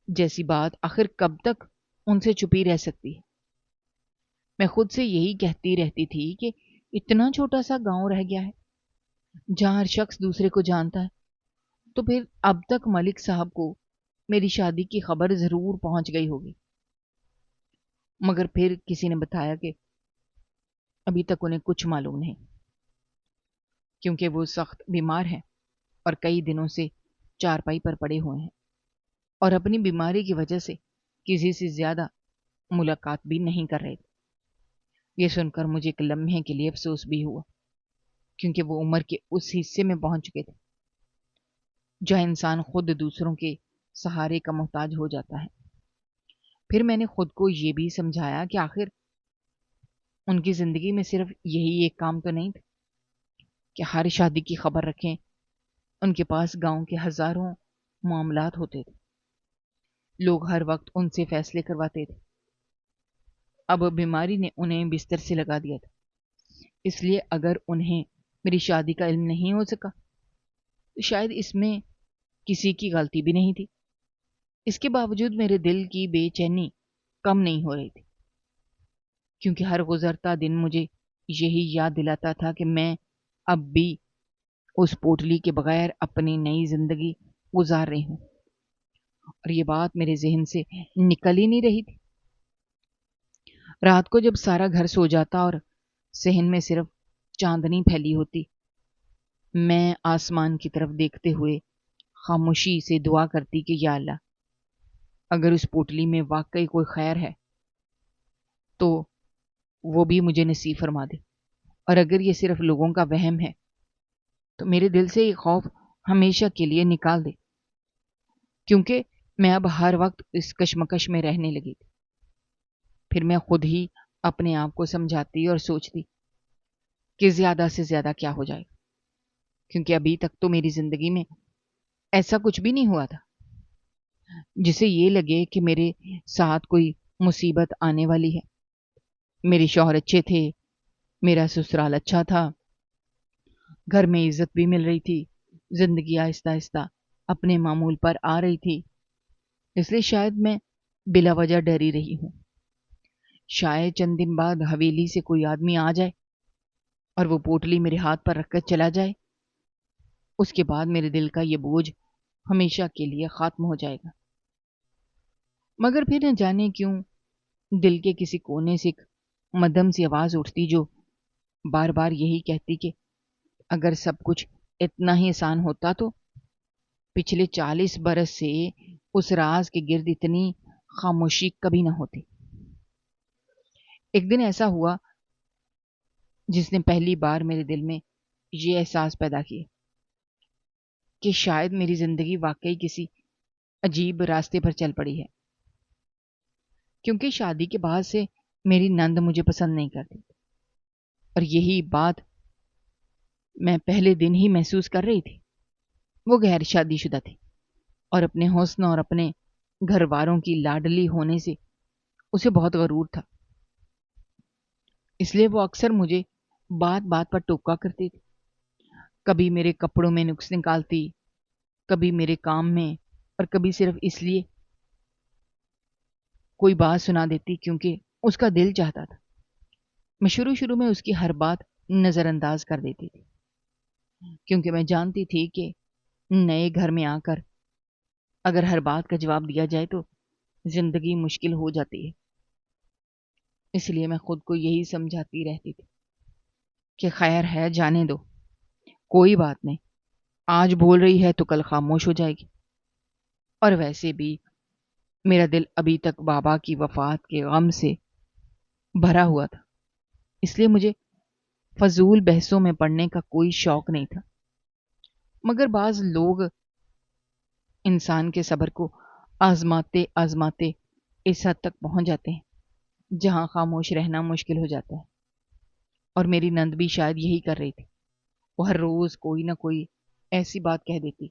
جیسی بات آخر کب تک ان سے چھپی رہ سکتی ہے۔ میں خود سے یہی کہتی رہتی تھی کہ اتنا چھوٹا سا گاؤں رہ گیا ہے جہاں ہر شخص دوسرے کو جانتا ہے، تو پھر اب تک ملک صاحب کو میری شادی کی خبر ضرور پہنچ گئی ہوگی۔ مگر پھر کسی نے بتایا کہ ابھی تک انہیں کچھ معلوم نہیں، کیونکہ وہ سخت بیمار ہیں اور کئی دنوں سے چارپائی پر پڑے ہوئے ہیں، اور اپنی بیماری کی وجہ سے کسی سے زیادہ ملاقات بھی نہیں کر رہے تھے۔ یہ سن کر مجھے ایک لمحے کے لیے افسوس بھی ہوا، کیونکہ وہ عمر کے اس حصے میں پہنچ چکے تھے جہاں انسان خود دوسروں کے سہارے کا محتاج ہو جاتا ہے۔ پھر میں نے خود کو یہ بھی سمجھایا کہ آخر ان کی زندگی میں صرف یہی ایک کام تو نہیں تھا کہ ہر شادی کی خبر رکھیں۔ ان کے پاس گاؤں کے ہزاروں معاملات ہوتے تھے، لوگ ہر وقت ان سے فیصلے کرواتے تھے۔ اب بیماری نے انہیں بستر سے لگا دیا تھا، اس لیے اگر انہیں میری شادی کا علم نہیں ہو سکا تو شاید اس میں کسی کی غلطی بھی نہیں تھی۔ اس کے باوجود میرے دل کی بے چینی کم نہیں ہو رہی تھی، کیونکہ ہر گزرتا دن مجھے یہی یاد دلاتا تھا کہ میں اب بھی اس پوٹلی کے بغیر اپنی نئی زندگی گزار رہی ہوں، اور یہ بات میرے ذہن سے نکل ہی نہیں رہی تھی۔ رات کو جب سارا گھر سو جاتا اور صحن میں صرف چاندنی پھیلی ہوتی، میں آسمان کی طرف دیکھتے ہوئے خاموشی سے دعا کرتی کہ یا اللہ، اگر اس پوٹلی میں واقعی کوئی خیر ہے تو وہ بھی مجھے نصیب فرما دے، اور اگر یہ صرف لوگوں کا وہم ہے تو میرے دل سے یہ خوف ہمیشہ کے لیے نکال دے، کیونکہ میں اب ہر وقت اس کشمکش میں رہنے لگی تھی۔ پھر میں خود ہی اپنے آپ کو سمجھاتی اور سوچتی کہ زیادہ سے زیادہ کیا ہو جائے، کیونکہ ابھی تک تو میری زندگی میں ایسا کچھ بھی نہیں ہوا تھا جسے یہ لگے کہ میرے ساتھ کوئی مصیبت آنے والی ہے۔ میرے شوہر اچھے تھے، میرا سسرال اچھا تھا، گھر میں عزت بھی مل رہی تھی، زندگی آہستہ آہستہ اپنے معمول پر آ رہی تھی، اس لیے شاید میں بلا وجہ ڈری رہی ہوں۔ شاید چند دن بعد حویلی سے کوئی آدمی آ جائے اور وہ پوٹلی میرے ہاتھ پر رکھ کر چلا جائے، اس کے بعد میرے دل کا یہ بوجھ ہمیشہ کے لیے ختم ہو جائے گا۔ مگر پھر نہ جانے کیوں دل کے کسی کونے سے ایک مدھم سی آواز اٹھتی جو بار بار یہی کہتی کہ اگر سب کچھ اتنا ہی آسان ہوتا تو پچھلے 40 برس سے اس راز کے گرد اتنی خاموشی کبھی نہ ہوتی۔ ایک دن ایسا ہوا جس نے پہلی بار میرے دل میں یہ احساس پیدا کیا کہ شاید میری زندگی واقعی کسی عجیب راستے پر چل پڑی ہے، کیونکہ شادی کے بعد سے میری نند مجھے پسند نہیں کرتی، اور یہی بات میں پہلے دن ہی محسوس کر رہی تھی۔ وہ غیر شادی شدہ تھی اور اپنے حسن اور اپنے گھر والوں کی لاڈلی ہونے سے اسے بہت غرور تھا، اس لیے وہ اکثر مجھے بات بات پر ٹوکا کرتی تھی۔ کبھی میرے کپڑوں میں نقص نکالتی، کبھی میرے کام میں، اور کبھی صرف اس لیے کوئی بات سنا دیتی کیونکہ اس کا دل چاہتا تھا۔ میں شروع میں اس کی ہر بات نظر انداز کر دیتی تھی، کیونکہ میں جانتی تھی کہ نئے گھر میں آ کر اگر ہر بات کا جواب دیا جائے تو زندگی مشکل ہو جاتی ہے۔ اس لیے میں خود کو یہی سمجھاتی رہتی تھی کہ خیر ہے، جانے دو، کوئی بات نہیں، آج بول رہی ہے تو کل خاموش ہو جائے گی۔ اور ویسے بھی میرا دل ابھی تک بابا کی وفات کے غم سے بھرا ہوا تھا، اس لیے مجھے فضول بحثوں میں پڑنے کا کوئی شوق نہیں تھا۔ مگر بعض لوگ انسان کے صبر کو آزماتے آزماتے اس حد تک پہنچ جاتے ہیں جہاں خاموش رہنا مشکل ہو جاتا ہے، اور میری نند بھی شاید یہی کر رہی تھی۔ وہ ہر روز کوئی نہ کوئی ایسی بات کہہ دیتی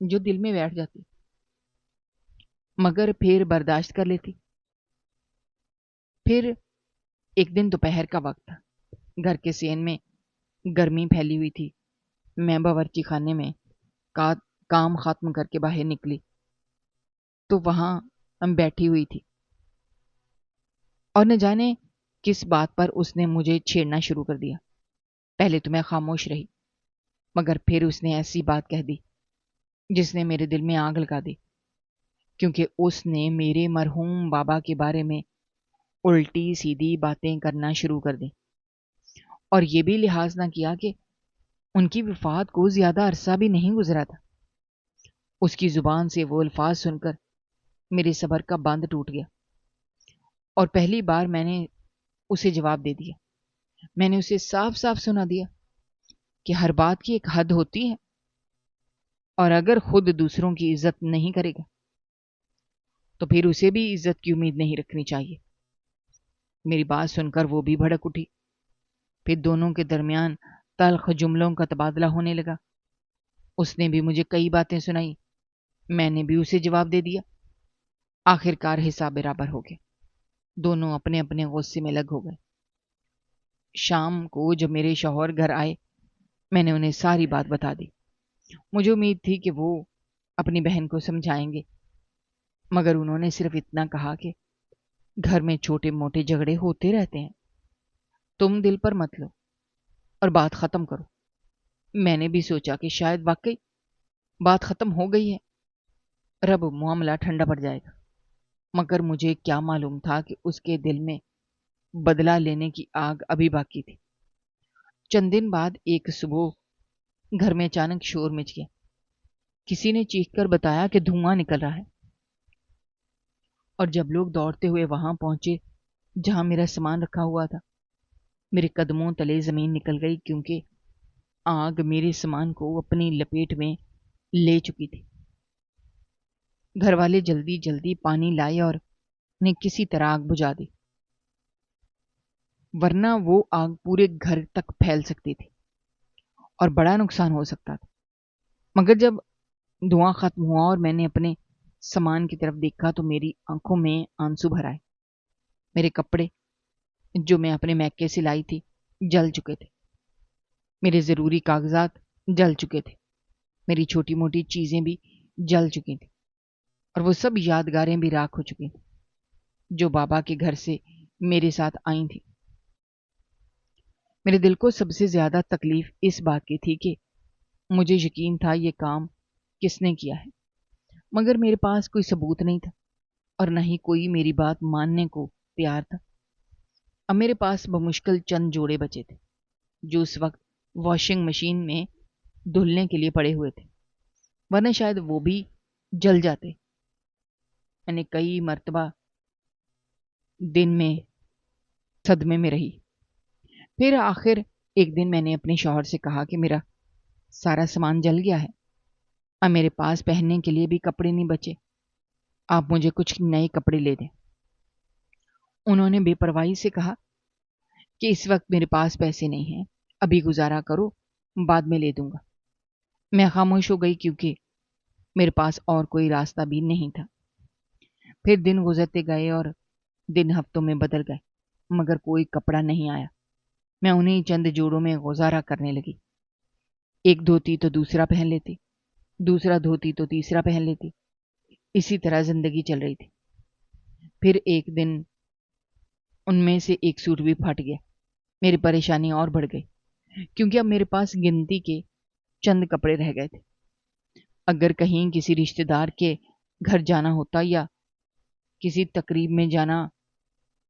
جو دل میں بیٹھ جاتی، مگر پھر برداشت کر لیتی۔ پھر ایک دن دوپہر کا وقت تھا، گھر کے صحن میں گرمی پھیلی ہوئی تھی۔ میں باورچی خانے میں کام ختم کر کے باہر نکلی تو وہاں ہم بیٹھی ہوئی تھی، اور نہ جانے کس بات پر اس نے مجھے چھیڑنا شروع کر دیا۔ پہلے تو میں خاموش رہی، مگر پھر اس نے ایسی بات کہہ دی جس نے میرے دل میں آگ لگا دی، کیونکہ اس نے میرے مرحوم بابا کے بارے میں الٹی سیدھی باتیں کرنا شروع کر دی، اور یہ بھی لحاظ نہ کیا کہ ان کی وفات کو زیادہ عرصہ بھی نہیں گزرا تھا۔ اس کی زبان سے وہ الفاظ سن کر میرے صبر کا بند ٹوٹ گیا، اور پہلی بار میں نے اسے جواب دے دیا۔ میں نے اسے صاف صاف سنا دیا کہ ہر بات کی ایک حد ہوتی ہے، اور اگر خود دوسروں کی عزت نہیں کرے گا تو پھر اسے بھی عزت کی امید نہیں رکھنی چاہیے۔ میری بات سن کر وہ بھی بھڑک اٹھی، پھر دونوں کے درمیان تلخ جملوں کا تبادلہ ہونے لگا۔ اس نے بھی مجھے کئی باتیں سنائی، میں نے بھی اسے جواب دے دیا۔ آخر کار حساب برابر ہو گئے، دونوں اپنے اپنے غصے میں لگ ہو گئے۔ شام کو جب میرے شوہر گھر آئے، میں نے انہیں ساری بات بتا دی۔ مجھے امید تھی کہ وہ اپنی بہن کو سمجھائیں گے، مگر انہوں نے صرف اتنا کہا کہ گھر میں چھوٹے موٹے جھگڑے ہوتے رہتے ہیں، تم دل پر مت لو اور بات ختم کرو۔ میں نے بھی سوچا کہ شاید واقعی بات ختم ہو گئی ہے، رب معاملہ ٹھنڈا پڑ جائے گا، مگر مجھے کیا معلوم تھا کہ اس کے دل میں بدلہ لینے کی آگ ابھی باقی تھی۔ چند دن بعد ایک صبح گھر میں اچانک شور مچ گیا۔ کسی نے چیخ کر بتایا کہ دھواں نکل رہا ہے، اور جب لوگ دوڑتے ہوئے وہاں پہنچے جہاں میرا سامان رکھا ہوا تھا، میرے قدموں تلے زمین نکل گئی، کیونکہ آگ میرے سامان کو اپنی لپیٹ میں لے چکی تھی۔ گھر والے جلدی جلدی پانی لائے اور نے کسی طرح آگ بجھا دی، ورنہ وہ آگ پورے گھر تک پھیل سکتی تھی اور بڑا نقصان ہو سکتا تھا۔ مگر جب دھواں ختم ہوا اور میں نے اپنے سامان کی طرف دیکھا تو میری آنکھوں میں آنسو بھر آئے۔ میرے کپڑے جو میں اپنے میکے سے لائی تھی جل چکے تھے، میرے ضروری کاغذات جل چکے تھے، میری چھوٹی موٹی چیزیں بھی جل چکی تھیں، اور وہ سب یادگاریں بھی راکھ ہو چکی تھیں جو بابا کے گھر سے میرے ساتھ آئی تھیں۔ میرے دل کو سب سے زیادہ تکلیف اس بات کی تھی کہ مجھے یقین تھا یہ کام کس نے کیا ہے، مگر میرے پاس کوئی ثبوت نہیں تھا اور نہ ہی کوئی میری بات ماننے کو تیار تھا۔ اب میرے پاس بمشکل چند جوڑے بچے تھے جو اس وقت واشنگ مشین میں دھلنے کے لیے پڑے ہوئے تھے، ورنہ شاید وہ بھی جل جاتے۔ میں نے کئی مرتبہ دن میں صدمے میں رہی۔ پھر آخر ایک دن میں نے اپنے شوہر سے کہا کہ میرا سارا سامان جل گیا ہے، اب میرے پاس پہننے کے لیے بھی کپڑے نہیں بچے، آپ مجھے کچھ نئے کپڑے لے دیں۔ انہوں نے بے پرواہی سے کہا کہ اس وقت میرے پاس پیسے نہیں ہیں، ابھی گزارا کرو، بعد میں لے دوں گا۔ میں خاموش ہو گئی کیونکہ میرے پاس اور کوئی راستہ بھی نہیں تھا۔ پھر دن گزرتے گئے اور دن ہفتوں میں بدل گئے، مگر کوئی کپڑا نہیں آیا۔ میں انہیں چند جوڑوں میں گزارا کرنے لگی، ایک دھوتی تو دوسرا پہن لیتی، دوسرا دھوتی تو تیسرا پہن لیتی، اسی طرح زندگی چل رہی تھی۔ پھر ایک دن ان میں سے ایک سوٹ بھی پھٹ گیا۔ میری پریشانی اور بڑھ گئی کیونکہ اب میرے پاس گنتی کے چند کپڑے رہ گئے تھے۔ اگر کہیں کسی رشتہ دار کے گھر جانا ہوتا یا کسی تقریب میں جانا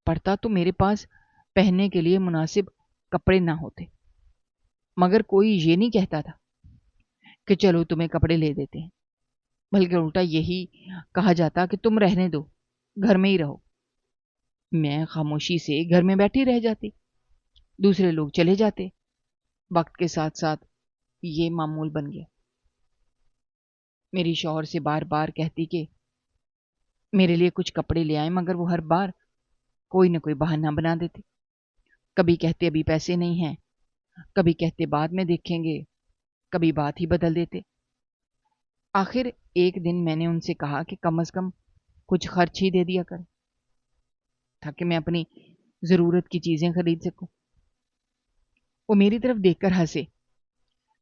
پڑتا تو میرے پاس پہننے کے لیے مناسب کپڑے نہ ہوتے، مگر کوئی یہ نہیں کہتا تھا کہ چلو تمہیں کپڑے لے دیتے ہیں، بلکہ الٹا یہی کہا جاتا کہ تم رہنے دو، گھر میں ہی رہو۔ میں خاموشی سے گھر میں بیٹھی رہ جاتی، دوسرے لوگ چلے جاتے۔ وقت کے ساتھ ساتھ یہ معمول بن گیا۔ میری شوہر سے بار بار کہتی کہ میرے لیے کچھ کپڑے لے آئیں، مگر وہ ہر بار کوئی نہ کوئی بہانہ بنا دیتے۔ کبھی کہتے ابھی پیسے نہیں ہیں، کبھی کہتے بعد میں دیکھیں گے، کبھی بات ہی بدل دیتے۔ آخر ایک دن میں نے ان سے کہا کہ کم از کم کچھ خرچ ہی دے دیا کر تاکہ میں اپنی ضرورت کی چیزیں خرید سکوں۔ وہ میری طرف دیکھ کر ہنسے،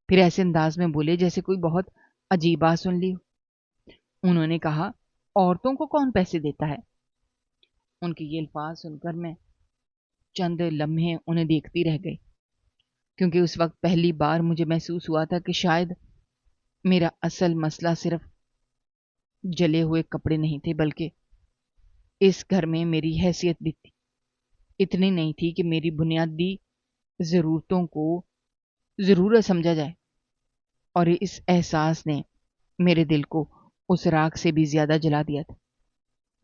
پھر ایسے انداز میں بولے جیسے کوئی بہت عجیب بات سن لی ہو۔ انہوں نے کہا عورتوں کو کون پیسے دیتا ہے؟ ان کے یہ الفاظ سن کر میں چند لمحے انہیں دیکھتی رہ گئی، کیونکہ اس وقت پہلی بار مجھے محسوس ہوا تھا کہ شاید میرا اصل مسئلہ صرف جلے ہوئے کپڑے نہیں تھے، بلکہ اس گھر میں میری حیثیت بھی تھی۔ اتنی نہیں تھی کہ میری بنیادی ضرورتوں کو ضرورت سمجھا جائے، اور اس احساس نے میرے دل کو اس راکھ سے بھی زیادہ جلا دیا تھا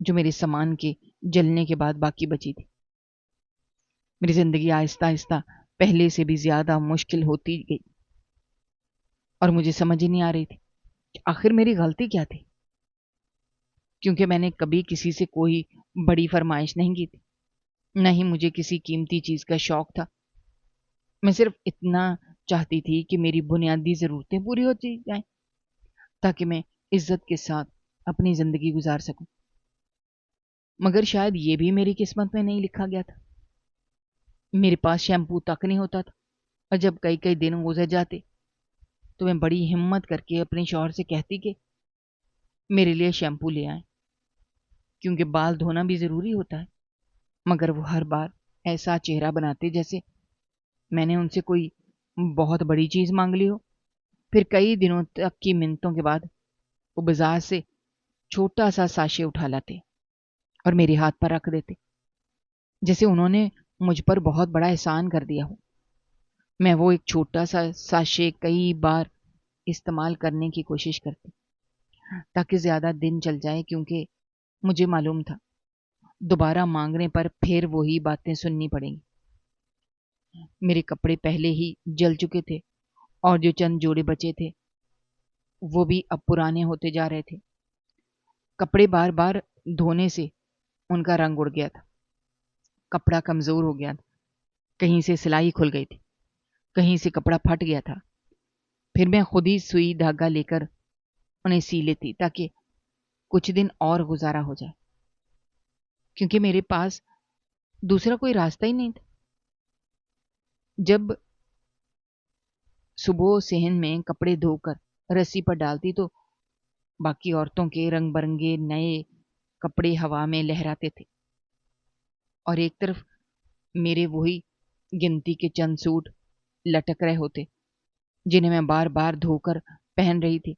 جو میرے سامان کے جلنے کے بعد باقی بچی تھی۔ میری زندگی آہستہ آہستہ پہلے سے بھی زیادہ مشکل ہوتی گئی، اور مجھے سمجھ ہی نہیں آ رہی تھی کہ آخر میری غلطی کیا تھی، کیونکہ میں نے کبھی کسی سے کوئی بڑی فرمائش نہیں کی تھی، نہ ہی مجھے کسی قیمتی چیز کا شوق تھا۔ میں صرف اتنا چاہتی تھی کہ میری بنیادی ضرورتیں پوری ہوتی جائیں تاکہ میں عزت کے ساتھ اپنی زندگی گزار سکوں۔ مگر شاید یہ بھی میری قسمت میں نہیں لکھا گیا تھا۔ میرے پاس شیمپو تک نہیں ہوتا تھا، اور جب کئی کئی دن گزر جاتے تو میں بڑی ہمت کر کے اپنے شوہر سے کہتی کہ میرے لیے شیمپو لے آئیں، کیونکہ بال دھونا بھی ضروری ہوتا ہے، مگر وہ ہر بار ایسا چہرہ بناتے جیسے میں نے ان سے کوئی بہت بڑی چیز مانگ لی ہو؟ پھر کئی دنوں تک کی منتوں کے بعد وہ بازار سے چھوٹا سا ساشے اٹھا لاتے اور میرے ہاتھ پر رکھ دیتے، جیسے انہوں نے مجھ پر بہت بڑا احسان کر دیا ہو۔ میں وہ ایک چھوٹا سا ساشے کئی بار استعمال کرنے کی کوشش کرتی تاکہ زیادہ دن چل جائے، کیونکہ مجھے معلوم تھا دوبارہ مانگنے پر پھر وہی باتیں سننی پڑیں گی۔ میرے کپڑے پہلے ہی جل چکے تھے اور جو چند جوڑے بچے تھے وہ بھی اب پرانے ہوتے جا رہے تھے۔ کپڑے بار بار دھونے سے ان کا رنگ اڑ گیا تھا، کپڑا کمزور ہو گیا تھا، کہیں سے سلائی کھل گئی تھی، کہیں سے کپڑا پھٹ گیا تھا۔ پھر میں خود ہی سوئی دھاگا لے کر انہیں سی لیتی تاکہ کچھ دن اور گزارا ہو جائے، کیونکہ میرے پاس دوسرا کوئی راستہ ہی نہیں تھا۔ جب صبح صحن میں کپڑے دھو کر رسی پر ڈالتی تو باقی عورتوں کے رنگ برنگے نئے کپڑے ہوا میں لہراتے تھے، اور ایک طرف میرے وہی گنتی کے چند سوٹ لٹک رہے ہوتے جنہیں میں بار بار دھو کر پہن رہی تھی۔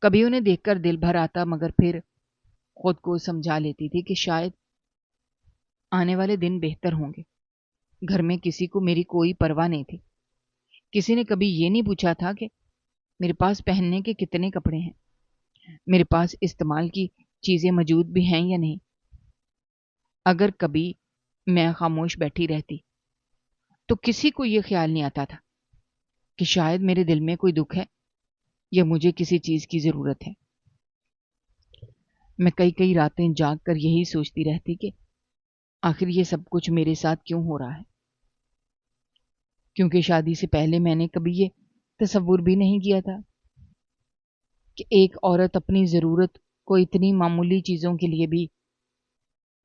کبھی انہیں دیکھ کر دل بھر آتا، مگر پھر خود کو سمجھا لیتی تھی کہ شاید آنے والے دن بہتر ہوں گے۔ گھر میں کسی کو میری کوئی پرواہ نہیں تھی، کسی نے کبھی یہ نہیں پوچھا تھا کہ میرے پاس پہننے کے کتنے کپڑے ہیں، میرے پاس استعمال کی چیزیں موجود بھی ہیں یا نہیں۔ اگر کبھی میں خاموش بیٹھی رہتی تو کسی کو یہ خیال نہیں آتا تھا کہ شاید میرے دل میں کوئی دکھ ہے یا مجھے کسی چیز کی ضرورت ہے۔ میں کئی راتیں جاگ کر یہی سوچتی رہتی کہ آخر یہ سب کچھ میرے ساتھ کیوں ہو رہا ہے، کیونکہ شادی سے پہلے میں نے کبھی یہ تصور بھی نہیں کیا تھا کہ ایک عورت اپنی ضرورت کو اتنی معمولی چیزوں کے لیے بھی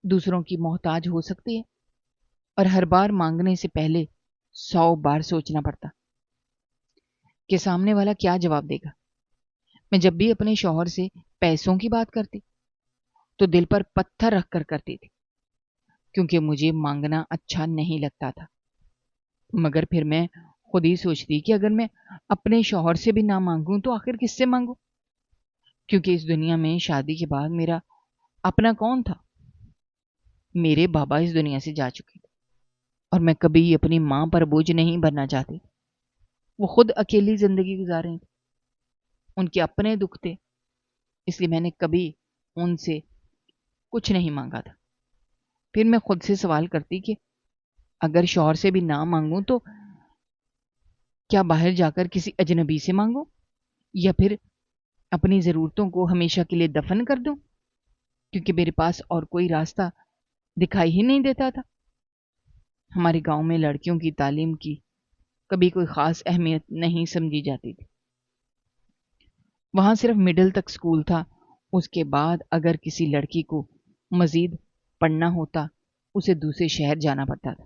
دوسروں کی محتاج ہو سکتی ہے، اور ہر بار مانگنے سے پہلے 100 بار سوچنا پڑتا کہ سامنے والا کیا جواب دے گا۔ میں جب بھی اپنے شوہر سے پیسوں کی بات کرتی تو دل پر پتھر رکھ کر کرتی تھی، کیونکہ مجھے مانگنا اچھا نہیں لگتا تھا۔ مگر پھر میں خود ہی سوچتی کہ اگر میں اپنے شوہر سے بھی نہ مانگوں تو آخر کس سے مانگوں، کیونکہ اس دنیا میں شادی کے بعد میرا اپنا کون تھا؟ میرے بابا اس دنیا سے جا چکے تھے اور میں کبھی اپنی ماں پر بوجھ نہیں بننا چاہتی۔ وہ خود اکیلی زندگی گزار رہی تھی، ان کے اپنے دکھ تھے، اس لیے میں نے کبھی ان سے کچھ نہیں مانگا تھا۔ پھر میں خود سے سوال کرتی کہ اگر شوہر سے بھی نہ مانگوں تو کیا باہر جا کر کسی اجنبی سے مانگوں، یا پھر اپنی ضرورتوں کو ہمیشہ کے لیے دفن کر دوں، کیونکہ میرے پاس اور کوئی راستہ دکھائی ہی نہیں دیتا تھا۔ ہمارے گاؤں میں لڑکیوں کی تعلیم کی کبھی کوئی خاص اہمیت نہیں سمجھی جاتی تھی، وہاں صرف مڈل تک سکول تھا، اس کے بعد اگر کسی لڑکی کو مزید پڑھنا ہوتا اسے دوسرے شہر جانا پڑتا تھا۔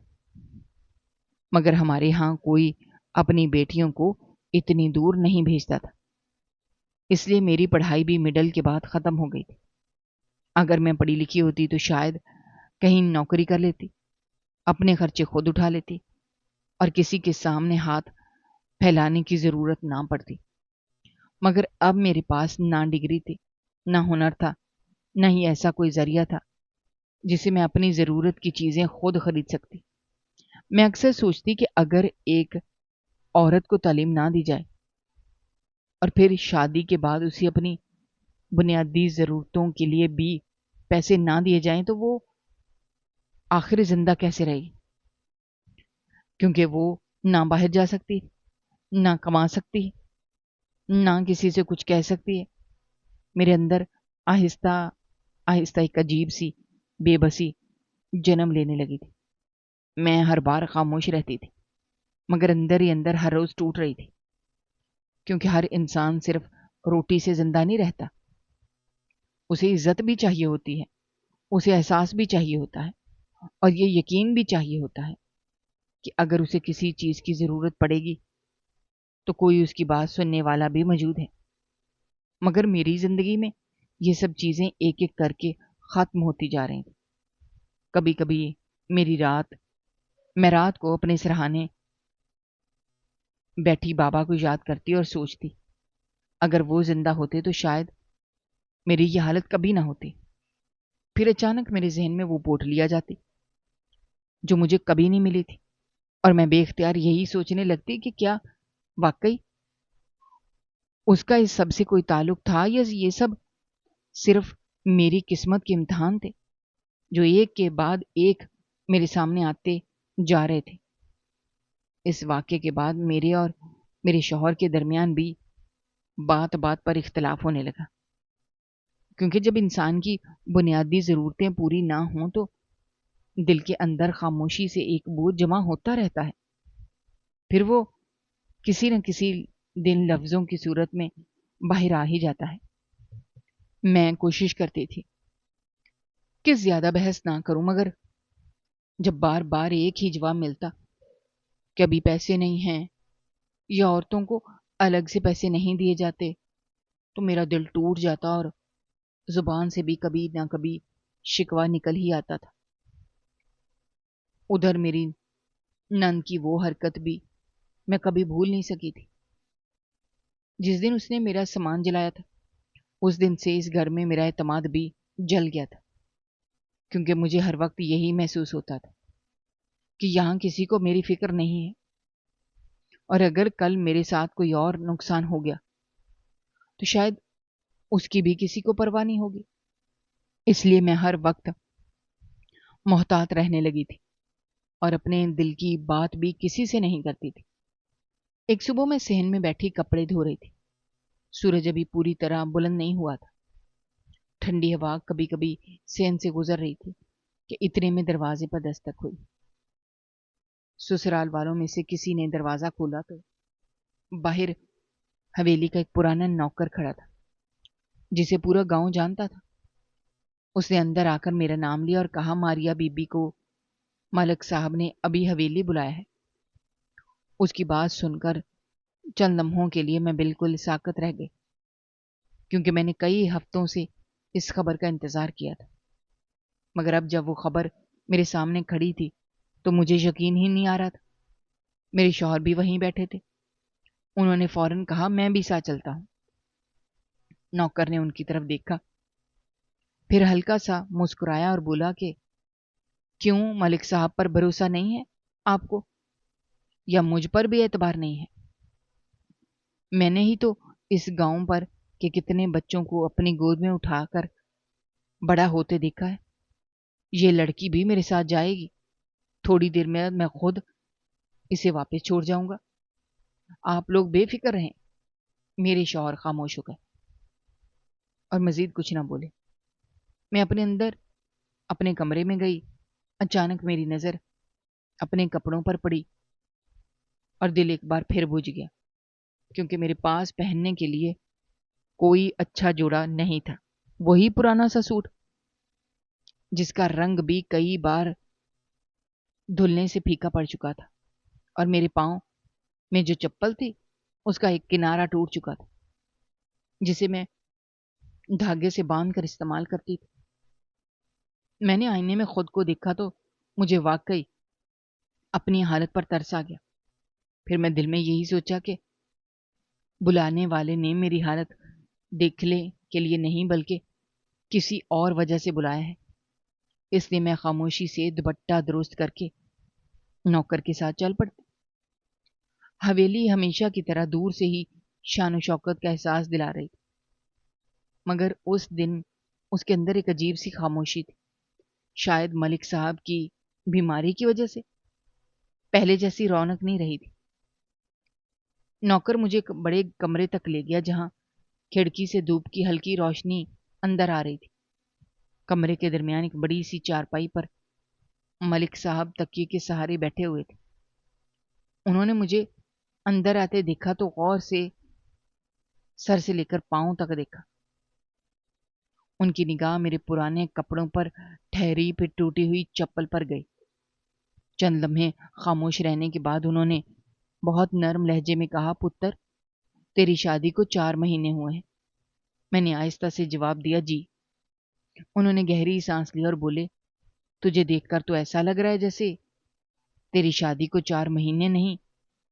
مگر ہمارے ہاں کوئی اپنی بیٹیوں کو اتنی دور نہیں بھیجتا تھا، اس لیے میری پڑھائی بھی مڈل کے بعد ختم ہو گئی تھی۔ اگر میں پڑھی لکھی ہوتی تو شاید کہیں نوکری کر لیتی، اپنے خرچے خود اٹھا لیتی اور کسی کے سامنے ہاتھ پھیلانے کی ضرورت نہ پڑتی۔ مگر اب میرے پاس نہ ڈگری تھی، نہ ہنر تھا، نہ ہی ایسا کوئی ذریعہ تھا جسے میں اپنی ضرورت کی چیزیں خود خرید سکتی۔ میں اکثر سوچتی کہ اگر ایک عورت کو تعلیم نہ دی جائے اور پھر شادی کے بعد اسے اپنی بنیادی ضرورتوں کے لیے بھی پیسے نہ دیے جائیں تو وہ آخر زندہ کیسے رہے گی، کیونکہ وہ نہ باہر جا سکتی، نہ کما سکتی، نہ کسی سے کچھ کہہ سکتی ہے۔ میرے اندر آہستہ آہستہ ایک عجیب سی بے بسی جنم لینے لگی تھی۔ میں ہر بار خاموش رہتی تھی، مگر اندر ہی اندر ہر روز ٹوٹ رہی تھی، کیونکہ ہر انسان صرف روٹی سے زندہ نہیں رہتا، اسے عزت بھی چاہیے ہوتی ہے، اسے احساس بھی چاہیے ہوتا ہے، اور یہ یقین بھی چاہیے ہوتا ہے کہ اگر اسے کسی چیز کی ضرورت پڑے گی تو کوئی اس کی بات سننے والا بھی موجود ہے۔ مگر میری زندگی میں یہ سب چیزیں ایک ایک کر کے ختم ہوتی جا رہی تھیں۔ کبھی کبھی میں رات کو اپنے سرہانے بیٹھی بابا کو یاد کرتی اور سوچتی اگر وہ زندہ ہوتے تو شاید میری یہ حالت کبھی نہ ہوتی۔ پھر اچانک میرے ذہن میں وہ پوٹلی آ جاتی جو مجھے کبھی نہیں ملی تھی، اور میں بے اختیار یہی سوچنے لگتی کہ کیا واقعی اس کا اس سب سے کوئی تعلق تھا، یا یہ سب صرف میری قسمت کے امتحان تھے جو ایک کے بعد ایک میرے سامنے آتے جا رہے تھے۔ اس واقعے کے بعد میرے اور میرے شوہر کے درمیان بھی بات بات پر اختلاف ہونے لگا، کیونکہ جب انسان کی بنیادی ضرورتیں پوری نہ ہوں تو دل کے اندر خاموشی سے ایک بوجھ جمع ہوتا رہتا ہے، پھر وہ کسی نہ کسی دن لفظوں کی صورت میں باہر آ ہی جاتا ہے۔ میں کوشش کرتی تھی کہ زیادہ بحث نہ کروں، مگر جب بار بار ایک ہی جواب ملتا کہ ابھی پیسے نہیں ہیں یا عورتوں کو الگ سے پیسے نہیں دیے جاتے، تو میرا دل ٹوٹ جاتا اور زبان سے بھی کبھی نہ کبھی شکوہ نکل ہی آتا تھا۔ ادھر میری نند کی وہ حرکت بھی میں کبھی بھول نہیں سکی تھی۔ جس دن اس نے میرا سامان جلایا تھا اس دن سے اس گھر میں میرا اعتماد بھی جل گیا تھا، کیونکہ مجھے ہر وقت یہی محسوس ہوتا تھا کہ یہاں کسی کو میری فکر نہیں ہے، اور اگر کل میرے ساتھ کوئی اور نقصان ہو گیا تو شاید اس کی بھی کسی کو پرواہ نہیں ہوگی۔ اس لیے میں ہر وقت محتاط رہنے لگی تھی اور اپنے دل کی بات بھی کسی سے نہیں کرتی تھی۔ ایک صبح میں صحن میں بیٹھی کپڑے دھو رہی تھی۔ سورج ابھی پوری طرح بلند نہیں ہوا تھا۔ ٹھنڈی ہوا کبھی کبھی صحن سے گزر رہی تھی کہ اتنے میں دروازے پر دستک ہوئی۔ سسرال والوں میں سے کسی نے دروازہ کھولا تو باہر حویلی کا ایک پرانا نوکر کھڑا تھا جسے پورا گاؤں جانتا تھا۔ اس نے اندر آ کر میرا نام لیا اور کہا ماریا بی بی کو ملک صاحب نے ابھی حویلی بلایا ہے۔ اس کی بات سن کر چند لمحوں کے لیے میں بالکل ساکت رہ گئی، کیونکہ میں نے کئی ہفتوں سے اس خبر کا انتظار کیا تھا، مگر اب جب وہ خبر میرے سامنے کھڑی تھی تو مجھے یقین ہی نہیں آ رہا تھا۔ میرے شوہر بھی وہیں بیٹھے تھے۔ انہوں نے فوراً کہا میں بھی ساتھ چلتا ہوں۔ نوکر نے ان کی طرف دیکھا، پھر ہلکا سا مسکرایا اور بولا کہ کیوں ملک صاحب پر بھروسہ نہیں ہے آپ کو، یا مجھ پر بھی اعتبار نہیں ہے؟ میں نے ہی تو اس گاؤں پر کہ کتنے بچوں کو اپنی گود میں اٹھا کر بڑا ہوتے دیکھا ہے۔ یہ لڑکی بھی میرے ساتھ جائے گی، تھوڑی دیر میں خود اسے واپس چھوڑ جاؤں گا۔ آپ لوگ بے فکر رہیں۔ میرے شوہر خاموش ہو گئے اور مزید کچھ نہ بولے۔ میں اپنے اندر اپنے کمرے میں گئی۔ اچانک میری نظر اپنے کپڑوں پر پڑی اور دل ایک بار پھر بجھ گیا، کیونکہ میرے پاس پہننے کے لیے کوئی اچھا جوڑا نہیں تھا۔ وہی پرانا سا سوٹ جس کا رنگ بھی کئی بار دھلنے سے پھیکا پڑ چکا تھا، اور میرے پاؤں میں جو چپل تھی اس کا ایک کنارہ ٹوٹ چکا تھا جسے میں دھاگے سے باندھ کر استعمال کرتی تھی۔ میں نے آئینے میں خود کو دیکھا تو مجھے واقعی اپنی حالت پر ترس آ گیا۔ پھر میں دل میں یہی سوچا کہ بلانے والے نے میری حالت دیکھنے کے لیے نہیں بلکہ کسی اور وجہ سے بلایا ہے۔ اس لیے میں خاموشی سے دوپٹہ درست کر کے نوکر کے ساتھ چل پڑتی۔ حویلی ہمیشہ کی طرح دور سے ہی شان و شوکت کا احساس دلا رہی تھی، مگر اس دن اس کے اندر ایک عجیب سی خاموشی تھی۔ شاید ملک صاحب کی بیماری کی وجہ سے پہلے جیسی رونق نہیں رہی تھی۔ نوکر مجھے بڑے کمرے تک لے گیا جہاں کھڑکی سے دھوپ کی ہلکی روشنی اندر آ رہی تھی۔ کمرے کے درمیان ایک بڑی سی چارپائی پر ملک صاحب تکیے کے سہارے بیٹھے ہوئے تھے۔ انہوں نے مجھے اندر آتے دیکھا تو غور سے سر سے لے کر پاؤں تک دیکھا۔ ان کی نگاہ میرے پرانے کپڑوں پر ٹھہری، پھر ٹوٹی ہوئی چپل پر گئی۔ چند لمحے خاموش رہنے کے بعد انہوں نے بہت نرم لہجے میں کہا پتر تیری شادی کو 4 مہینے ہوئے ہیں۔ میں نے آہستہ سے جواب دیا جی۔ انہوں نے گہری سانس لی اور بولے تجھے دیکھ کر تو ایسا لگ رہا ہے جیسے تیری شادی کو 4 مہینے نہیں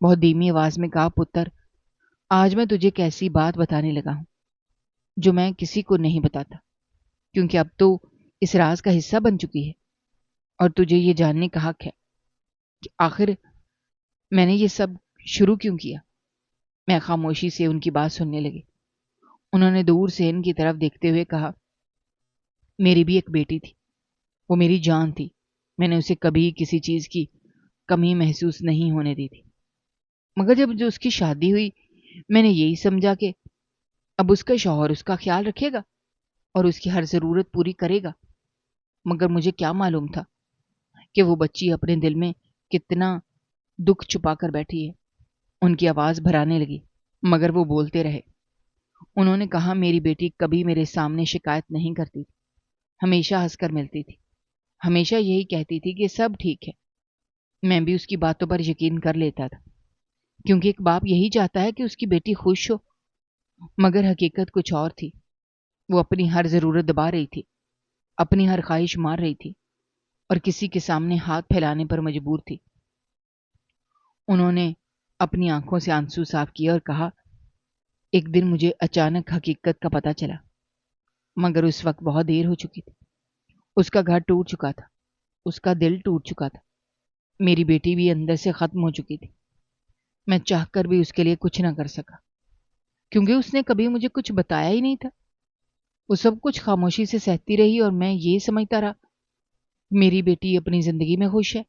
بہت دھیمی آواز میں کہا، پتر آج میں تجھے ایک ایسی بات بتانے لگا ہوں جو میں کسی کو نہیں بتاتا، کیونکہ اب تو اس راز کا حصہ بن چکی ہے، اور تجھے یہ جاننے کا حق ہے کہ آخر میں نے یہ سب شروع کیوں کیا۔ میں خاموشی سے ان کی بات سننے لگی۔ انہوں نے دور سے ان کی طرف دیکھتے ہوئے کہا، میری بھی ایک بیٹی تھی، وہ میری جان تھی، میں نے اسے کبھی کسی چیز کی کمی محسوس نہیں ہونے دی تھی، مگر جب جو اس کی شادی ہوئی میں نے یہی سمجھا کہ اب اس کا شوہر اس کا خیال رکھے گا اور اس کی ہر ضرورت پوری کرے گا، مگر مجھے کیا معلوم تھا کہ وہ بچی اپنے دل میں کتنا دکھ چھپا کر بیٹھی ہے۔ ان کی آواز بھرانے لگی، مگر وہ بولتے رہے۔ انہوں نے کہا، میری بیٹی کبھی میرے سامنے شکایت نہیں کرتی تھی، ہمیشہ ہنس کر ملتی تھی، ہمیشہ یہی کہتی تھی کہ سب ٹھیک ہے۔ میں بھی اس کی باتوں پر یقین کر لیتا تھا، کیونکہ ایک باپ یہی چاہتا ہے کہ اس کی بیٹی خوش ہو، مگر حقیقت کچھ اور تھی۔ وہ اپنی ہر ضرورت دبا رہی تھی، اپنی ہر خواہش مار رہی تھی، اور کسی کے سامنے ہاتھ پھیلانے پر مجبور تھی۔ انہوں نے اپنی آنکھوں سے آنسو صاف کیا اور کہا، ایک دن مجھے اچانک حقیقت کا پتہ چلا، مگر اس وقت بہت دیر ہو چکی تھی۔ اس کا گھر ٹوٹ چکا تھا، اس کا دل ٹوٹ چکا تھا، میری بیٹی بھی اندر سے ختم ہو چکی تھی۔ میں چاہ کر بھی اس کے لیے کچھ نہ کر سکا، کیونکہ اس نے کبھی مجھے کچھ بتایا ہی نہیں تھا۔ وہ سب کچھ خاموشی سے سہتی رہی اور میں یہ سمجھتا رہا میری بیٹی اپنی زندگی میں خوش ہے۔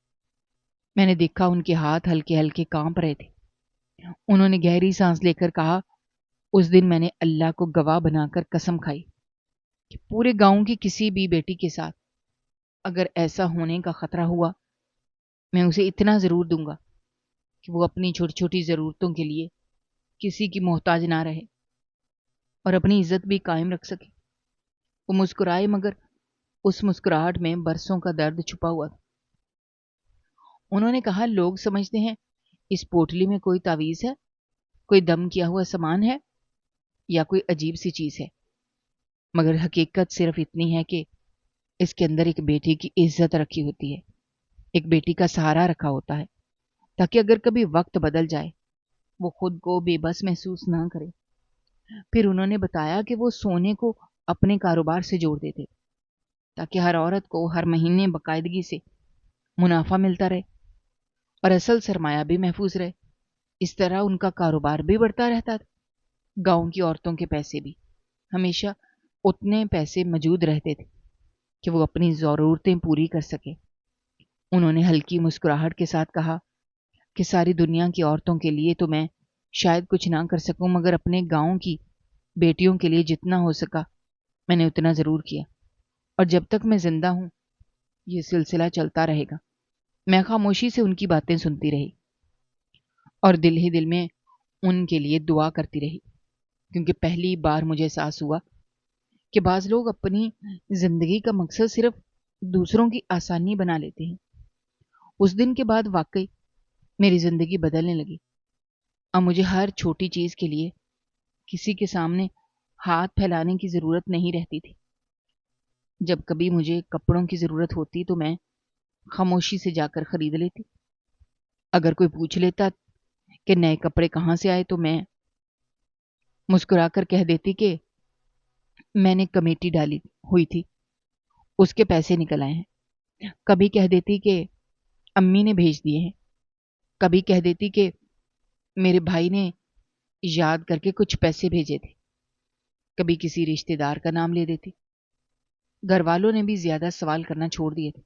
میں نے دیکھا ان کے ہاتھ ہلکے ہلکے کانپ رہے تھے۔ انہوں نے گہری سانس لے کر کہا، اس دن میں نے اللہ کو گواہ بنا کر قسم کھائی کہ پورے گاؤں کی کسی بھی بیٹی کے ساتھ اگر ایسا ہونے کا خطرہ ہوا، میں اسے اتنا ضرور دوں گا کہ وہ اپنی چھوٹی چھوٹی ضرورتوں کے لیے کسی کی محتاج نہ رہے اور اپنی عزت بھی قائم رکھ سکے۔ وہ مسکرائے، مگر اس مسکراہٹ میں برسوں کا درد چھپا ہوا تھا۔ انہوں نے کہا، لوگ سمجھتے ہیں اس پوٹلی میں کوئی تعویذ ہے، کوئی دم کیا ہوا سامان ہے، یا کوئی عجیب سی چیز ہے، مگر حقیقت صرف اتنی ہے کہ اس کے اندر ایک بیٹی کی عزت رکھی ہوتی ہے، ایک بیٹی کا سہارا رکھا ہوتا ہے، تاکہ اگر کبھی وقت بدل جائے وہ خود کو بے بس محسوس نہ کرے۔ پھر انہوں نے بتایا کہ وہ سونے کو اپنے کاروبار سے جوڑ دیتے تاکہ ہر عورت کو ہر مہینے باقاعدگی سے منافع ملتا رہے اور اصل سرمایہ بھی محفوظ رہے۔ اس طرح ان کا کاروبار بھی بڑھتا رہتا تھا، گاؤں کی عورتوں کے پیسے بھی ہمیشہ اتنے پیسے موجود رہتے تھے کہ وہ اپنی ضرورتیں پوری کر سکے۔ انہوں نے ہلکی مسکراہٹ کے ساتھ کہا کہ ساری دنیا کی عورتوں کے لیے تو میں شاید کچھ نہ کر سکوں، مگر اپنے گاؤں کی بیٹیوں کے لیے جتنا ہو سکا میں نے اتنا ضرور کیا، اور جب تک میں زندہ ہوں یہ سلسلہ چلتا رہے گا۔ میں خاموشی سے ان کی باتیں سنتی رہی اور دل ہی دل میں ان کے لیے دعا کرتی رہی، کیونکہ پہلی بار مجھے احساس ہوا کہ بعض لوگ اپنی زندگی کا مقصد صرف دوسروں کی آسانی بنا لیتے ہیں۔ اس دن کے بعد واقعی میری زندگی بدلنے لگی۔ اب مجھے ہر چھوٹی چیز کے لیے کسی کے سامنے ہاتھ پھیلانے کی ضرورت نہیں رہتی تھی۔ جب کبھی مجھے کپڑوں کی ضرورت ہوتی تو میں خاموشی سے جا کر خرید لیتی۔ اگر کوئی پوچھ لیتا کہ نئے کپڑے کہاں سے آئے تو میں مسکرا کر کہہ دیتی کہ میں نے کمیٹی ڈالی ہوئی تھی، اس کے پیسے نکل آئے ہیں۔ کبھی کہہ دیتی کہ امی نے بھیج دیے ہیں، کبھی کہہ دیتی کہ میرے بھائی نے یاد کر کے کچھ پیسے بھیجے تھے، کبھی کسی رشتے دار کا نام لے دیتی۔ گھر والوں نے بھی زیادہ سوال کرنا چھوڑ دیے تھے،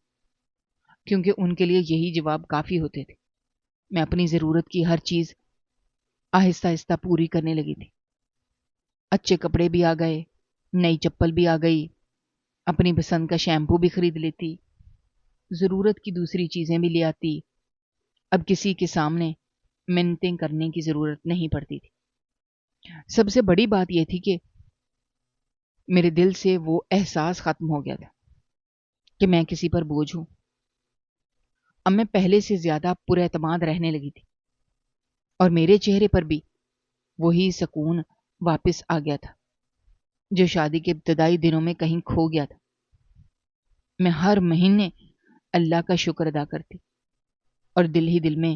کیونکہ ان کے لیے یہی جواب کافی ہوتے تھے۔ میں اپنی ضرورت کی ہر چیز آہستہ آہستہ پوری کرنے لگی تھی۔ اچھے کپڑے بھی آ گئے، نئی چپل بھی آ گئی، اپنی پسند کا شیمپو بھی خرید لیتی، ضرورت کی دوسری چیزیں بھی لے آتی۔ اب کسی کے سامنے منتیں کرنے کی ضرورت نہیں پڑتی تھی۔ سب سے بڑی بات یہ تھی کہ میرے دل سے وہ احساس ختم ہو گیا تھا کہ میں کسی پر بوجھ ہوں۔ اب میں پہلے سے زیادہ پر اعتماد رہنے لگی تھی، اور میرے چہرے پر بھی وہی سکون واپس آ گیا تھا جو شادی کے ابتدائی دنوں میں کہیں کھو گیا تھا۔ میں ہر مہینے اللہ کا شکر ادا کرتی اور دل ہی دل میں